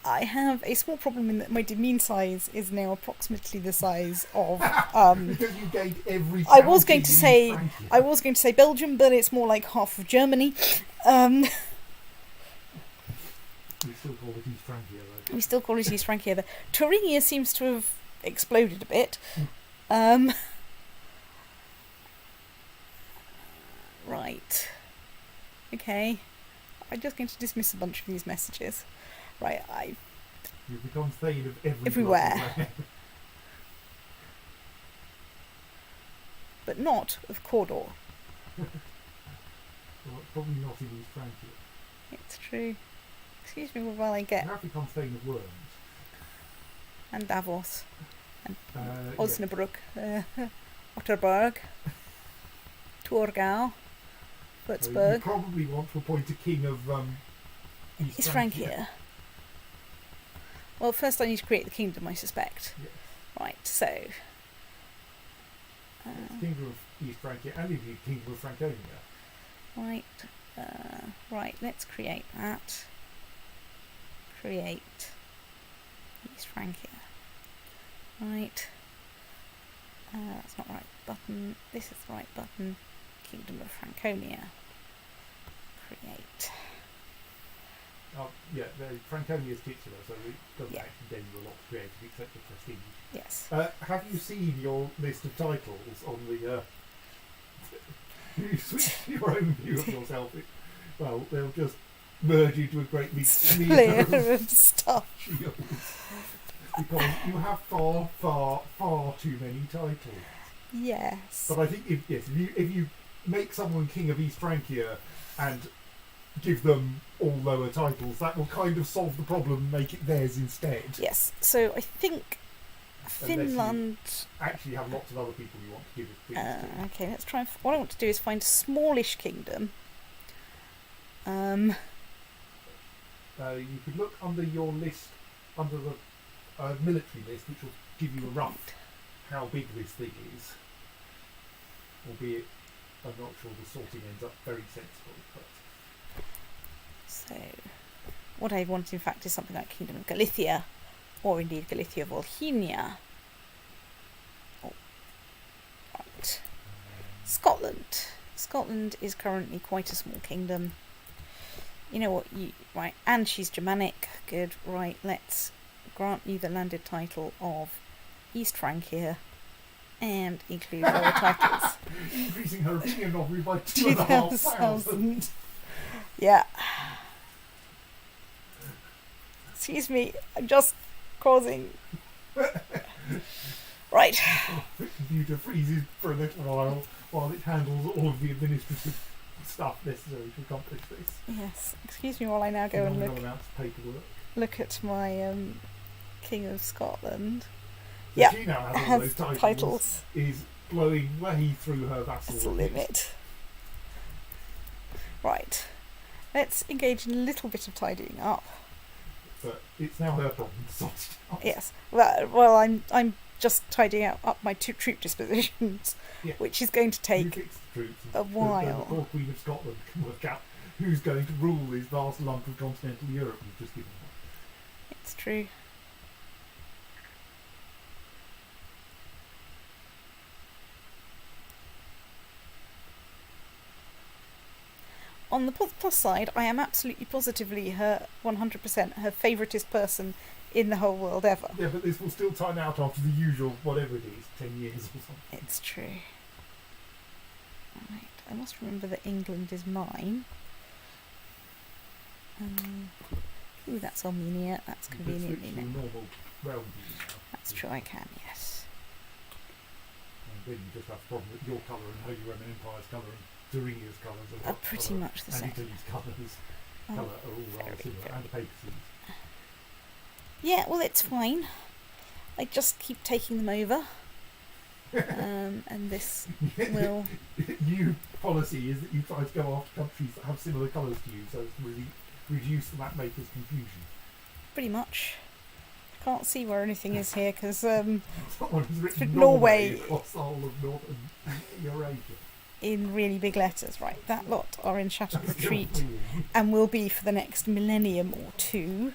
I have a small problem in that my demesne size is now approximately the size of because you gained every I was going to Francia. say Belgium, but it's more like half of Germany. We still call it East Francia, though. We still call it East Francia. Thuringia seems to have exploded a bit. Right. Okay. I'm just going to dismiss a bunch of these messages. Right, You've become Thane of everywhere. block. But not of Cawdor. Well, probably not in East Francia. It's true. Excuse me while I get... You have become Thane of Worms. And Davos. And Yeah. Osnabrück. Otterberg. Torgau. So you Würzburg. probably want to appoint a king of East It's Francia. Francia. Well, first I need to create the kingdom, I suspect. Yes. Right, so... It's Kingdom of East Francia and indeed Kingdom of Franconia. right, right, let's create that. Create East Francia. Right. That's not right button. This is the right button. Kingdom of Franconia. Create. Yeah, Franconia is titular, so it doesn't Yeah. actually gain you a lot of creative except for prestige. Yes. Have you seen your list of titles on the... you switch your own view of yourself. Well, they'll just merge into a great big smear Layer of of stuff. shields. Because you have far, far, far too many titles. Yes. But I think if you make someone king of East Francia and give them all lower titles, that will kind of solve the problem and make it theirs instead. Yes. So I think Finland. Actually have lots of other people you want to give it to. Okay, let's try. What I want to do is find a smallish kingdom. You could look under your list, under the military list, which will give you a rough how big this thing is. Albeit, I'm not sure the sorting ends up very sensible. But So, what I want, in fact, is something like Kingdom of Galicia, or indeed Galicia Volhynia. Oh, right. Scotland. Scotland is currently quite a small kingdom. You know what? Right, and she's Germanic. Good. Right, let's grant you the landed title of East Francia and include lower titles. increasing her opinion of me by 2,500. 2,000. Yeah. Excuse me, I'm just causing. Right. The computer freezes for a little while it handles all of the administrative stuff necessary to accomplish this. Yes. Excuse me while I now go and Phenomenal amounts of paperwork. look at my King of Scotland. So Yeah, she now has all has those titles. Is blowing way through her That's vassal the limit. Right. Let's engage in a little bit of tidying up. But it's now her problem to sort it out. Yes. Well, I'm just tidying up my two troop dispositions, Yeah. which is going to You take fix the troops and a while. The poor Queen of Scotland can work out who's going to rule this vast lump of continental Europe we've just given her. It's true. On the plus side, I am absolutely positively her 100% her favouriteest person in the whole world ever. Yeah, but this will still time out after the usual, whatever it is, 10 years or something. It's true. Right, I must remember that England is mine. Ooh, that's Armenia. That's You can switch conveniently to the now. normal realm view now. That's true, I can, yes. And then you just have a problem with your colour and Holy Roman Empire's colour and Thuringia's colours Are pretty much the and same. Italy's colours Oh, colour are all rather very, similar, very- and the papacy's. Yeah, well, it's fine. I just keep taking them over. And this will... New policy is that you try to go after countries that have similar colours to you, so as to really reduce the mapmaker's confusion. Pretty much. I can't see where anything is here because Someone has written Norway. Norway across the whole of Northern Eurasia. in really big letters. Right, that lot are in Shattered Retreat and will be for the next millennium or two.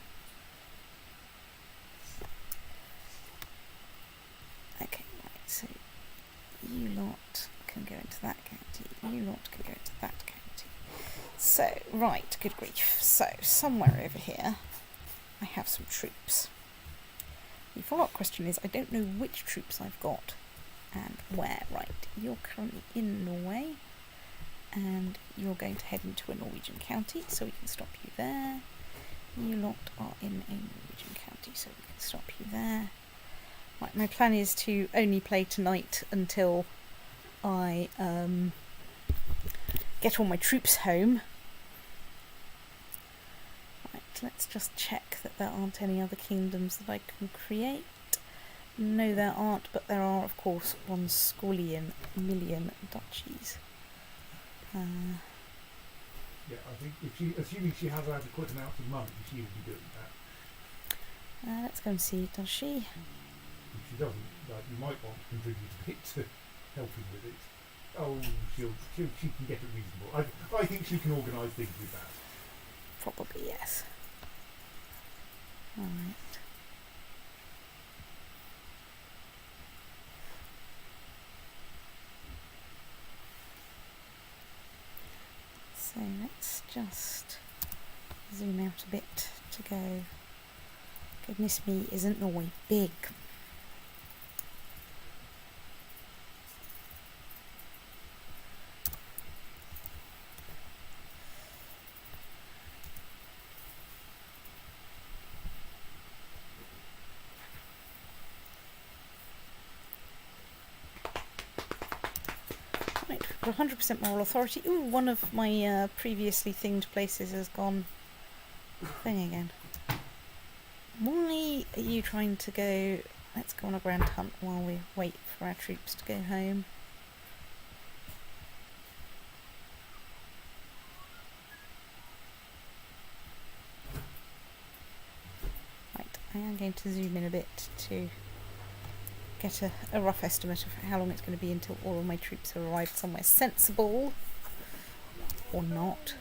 Okay, right, so you lot can go into that county, you lot can go into that county. So, right, good grief. So, somewhere over here, I have some troops. The follow-up question is, I don't know which troops I've got and where. Right, you're currently in Norway and you're going to head into a Norwegian county, so we can stop you there. You lot are in a Norwegian county, so we can stop you there. Right, my plan is to only play tonight until I get all my troops home. Right, let's just check that there aren't any other kingdoms that I can create. No, there aren't, but there are, of course, 1 squillion million duchies. Yeah, I think if she, assuming she has adequate amounts of money, she would be doing that. Let's go and see, does she? If she doesn't, you might want to contribute a bit to helping with it. Oh, she can get it reasonable. I think she can organise things with that. Probably, yes. Alright. So let's just zoom out a bit to go. Goodness me, isn't Norway big? Right, we've got 100% moral authority. Ooh, one of my previously themed places has gone thing again. Why are you trying to go? Let's go on a grand hunt while we wait for our troops to go home. Right, I am going to zoom in a bit to get a rough estimate of how long it's going to be until all of my troops have arrived somewhere sensible. Or not.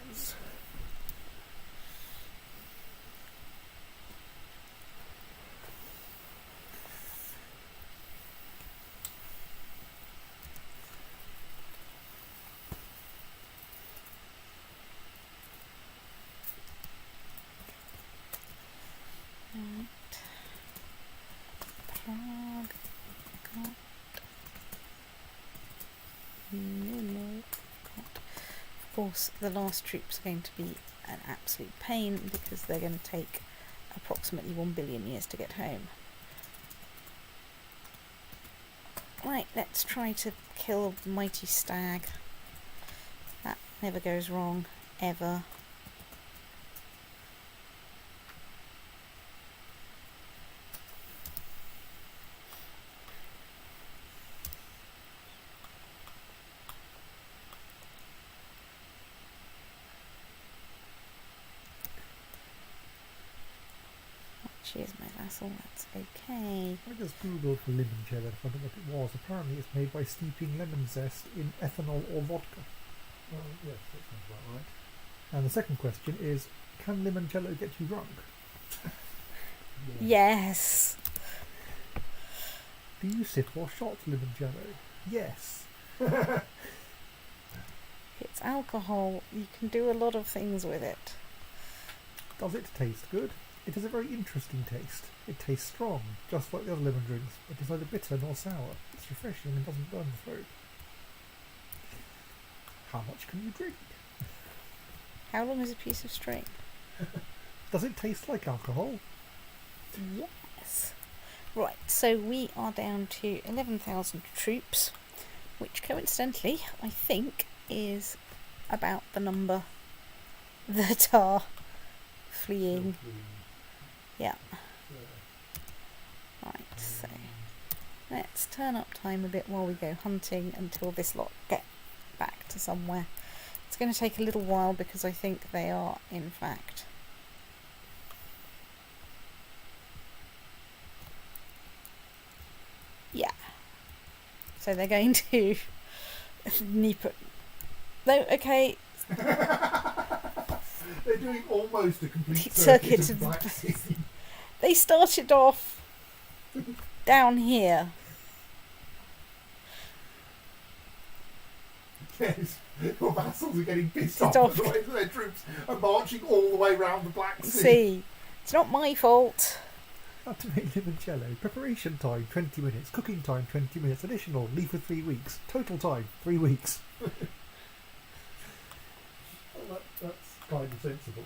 Prague got Lille got. Of course, the last troops are going to be an absolute pain because they're going to take approximately 1 billion years to get home. Right, let's try to kill a mighty stag. That never goes wrong, ever. She is my vassal, that's okay. I just googled for limoncello to find out what it was. Apparently it's made by steeping lemon zest in ethanol or vodka. Yes, that sounds about right. And the second question is, can limoncello get you drunk? Yes! Do you sip or shot limoncello? Yes. It's alcohol, you can do a lot of things with it. Does it taste good? It has a very interesting taste. It tastes strong, just like the other lemon drinks, but it's neither bitter nor sour. It's refreshing and doesn't burn the throat. How much can you drink? How long is a piece of string? Does it taste like alcohol? Yes. Right, so we are down to 11,000 troops, which coincidentally, I think, is about the number that are fleeing. Yeah. Right, so let's turn up time a bit while we go hunting until this lot get back to somewhere. It's going to take a little while because I think they are, in fact, yeah. So they're going to Dnieper. No, okay. They're doing almost a complete Circuit circuit of of Black Sea. They started off down here. Yes, your vassals are getting pissed Pissed off off. at the way that their troops are marching all the way round the Black Sea. See, it's not my fault. How to make limoncello. Preparation time 20 minutes. Cooking time 20 minutes. Additional leave for 3 weeks. Total time 3 weeks. Well, that's kind of sensible.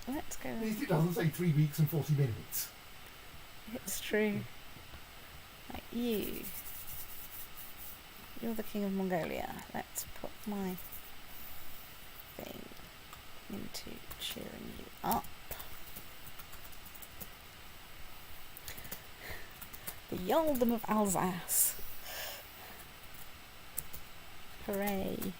Let's go. At least it doesn't say 3 weeks and 40 minutes. It's true. Like you. You're the king of Mongolia. Let's put my thing into cheering you up. The Earldom of Alsace. Hooray.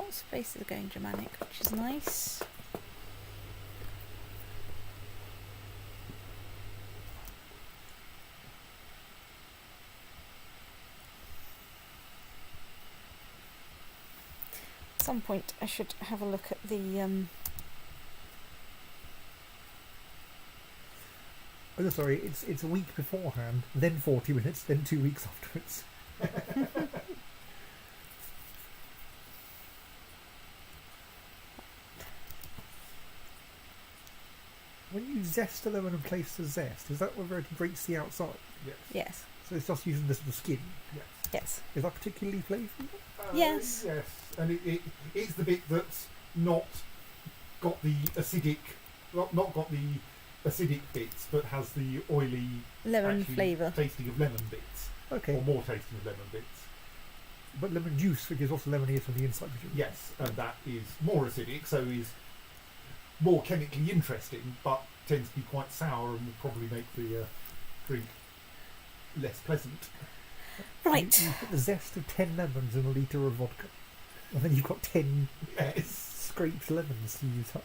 Lots of places are going Germanic, which is nice. At some point I should have a look at the Oh, no, sorry, it's a week beforehand, then 40 minutes, then 2 weeks afterwards. When you zest a lemon and place the zest, is that where it grates the outside? Yes. yes. So it's just using the skin. Yes. Yes. Is that particularly flavourful? Yes. Yes, and it's the bit that's not got the acidic, not got the acidic bits, but has the oily Lemon actually flavour. tasting of lemon bits, Okay. or more tasting of lemon bits. But lemon juice, which is also lemony from the inside. Presumably. Yes, and that is more acidic, so is more chemically interesting, but tends to be quite sour and would probably make the drink less pleasant. Right. You put the zest of 10 lemons in a litre of vodka, and then you've got 10 Yes. scraped lemons to use up.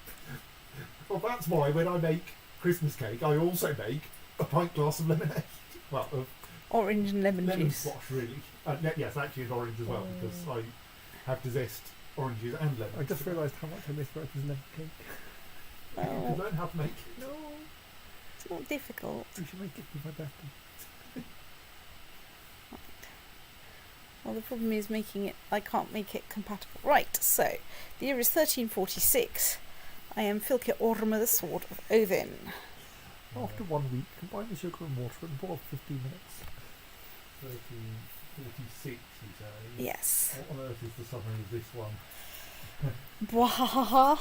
Well, that's why when I make Christmas cake, I also make a pint glass of lemonade. Well, of Orange and lemon lemon juice. squash, really. Yes, actually, it's orange as well, because I have to zest oranges and lemons. I just realised how much I miswrote his lemon cake. You can Oh, learn how to make it. No, it's not difficult. we should make it for my birthday. Well, the problem is making it. I can't make it compatible. Right. So the year is 1346. I am Fylkir Ormr, the Sword of Odin. After 1 week, combine the sugar and water and boil for 15 minutes. 1346, you say? Yes. What on earth is the summary of this one? Bwahaha.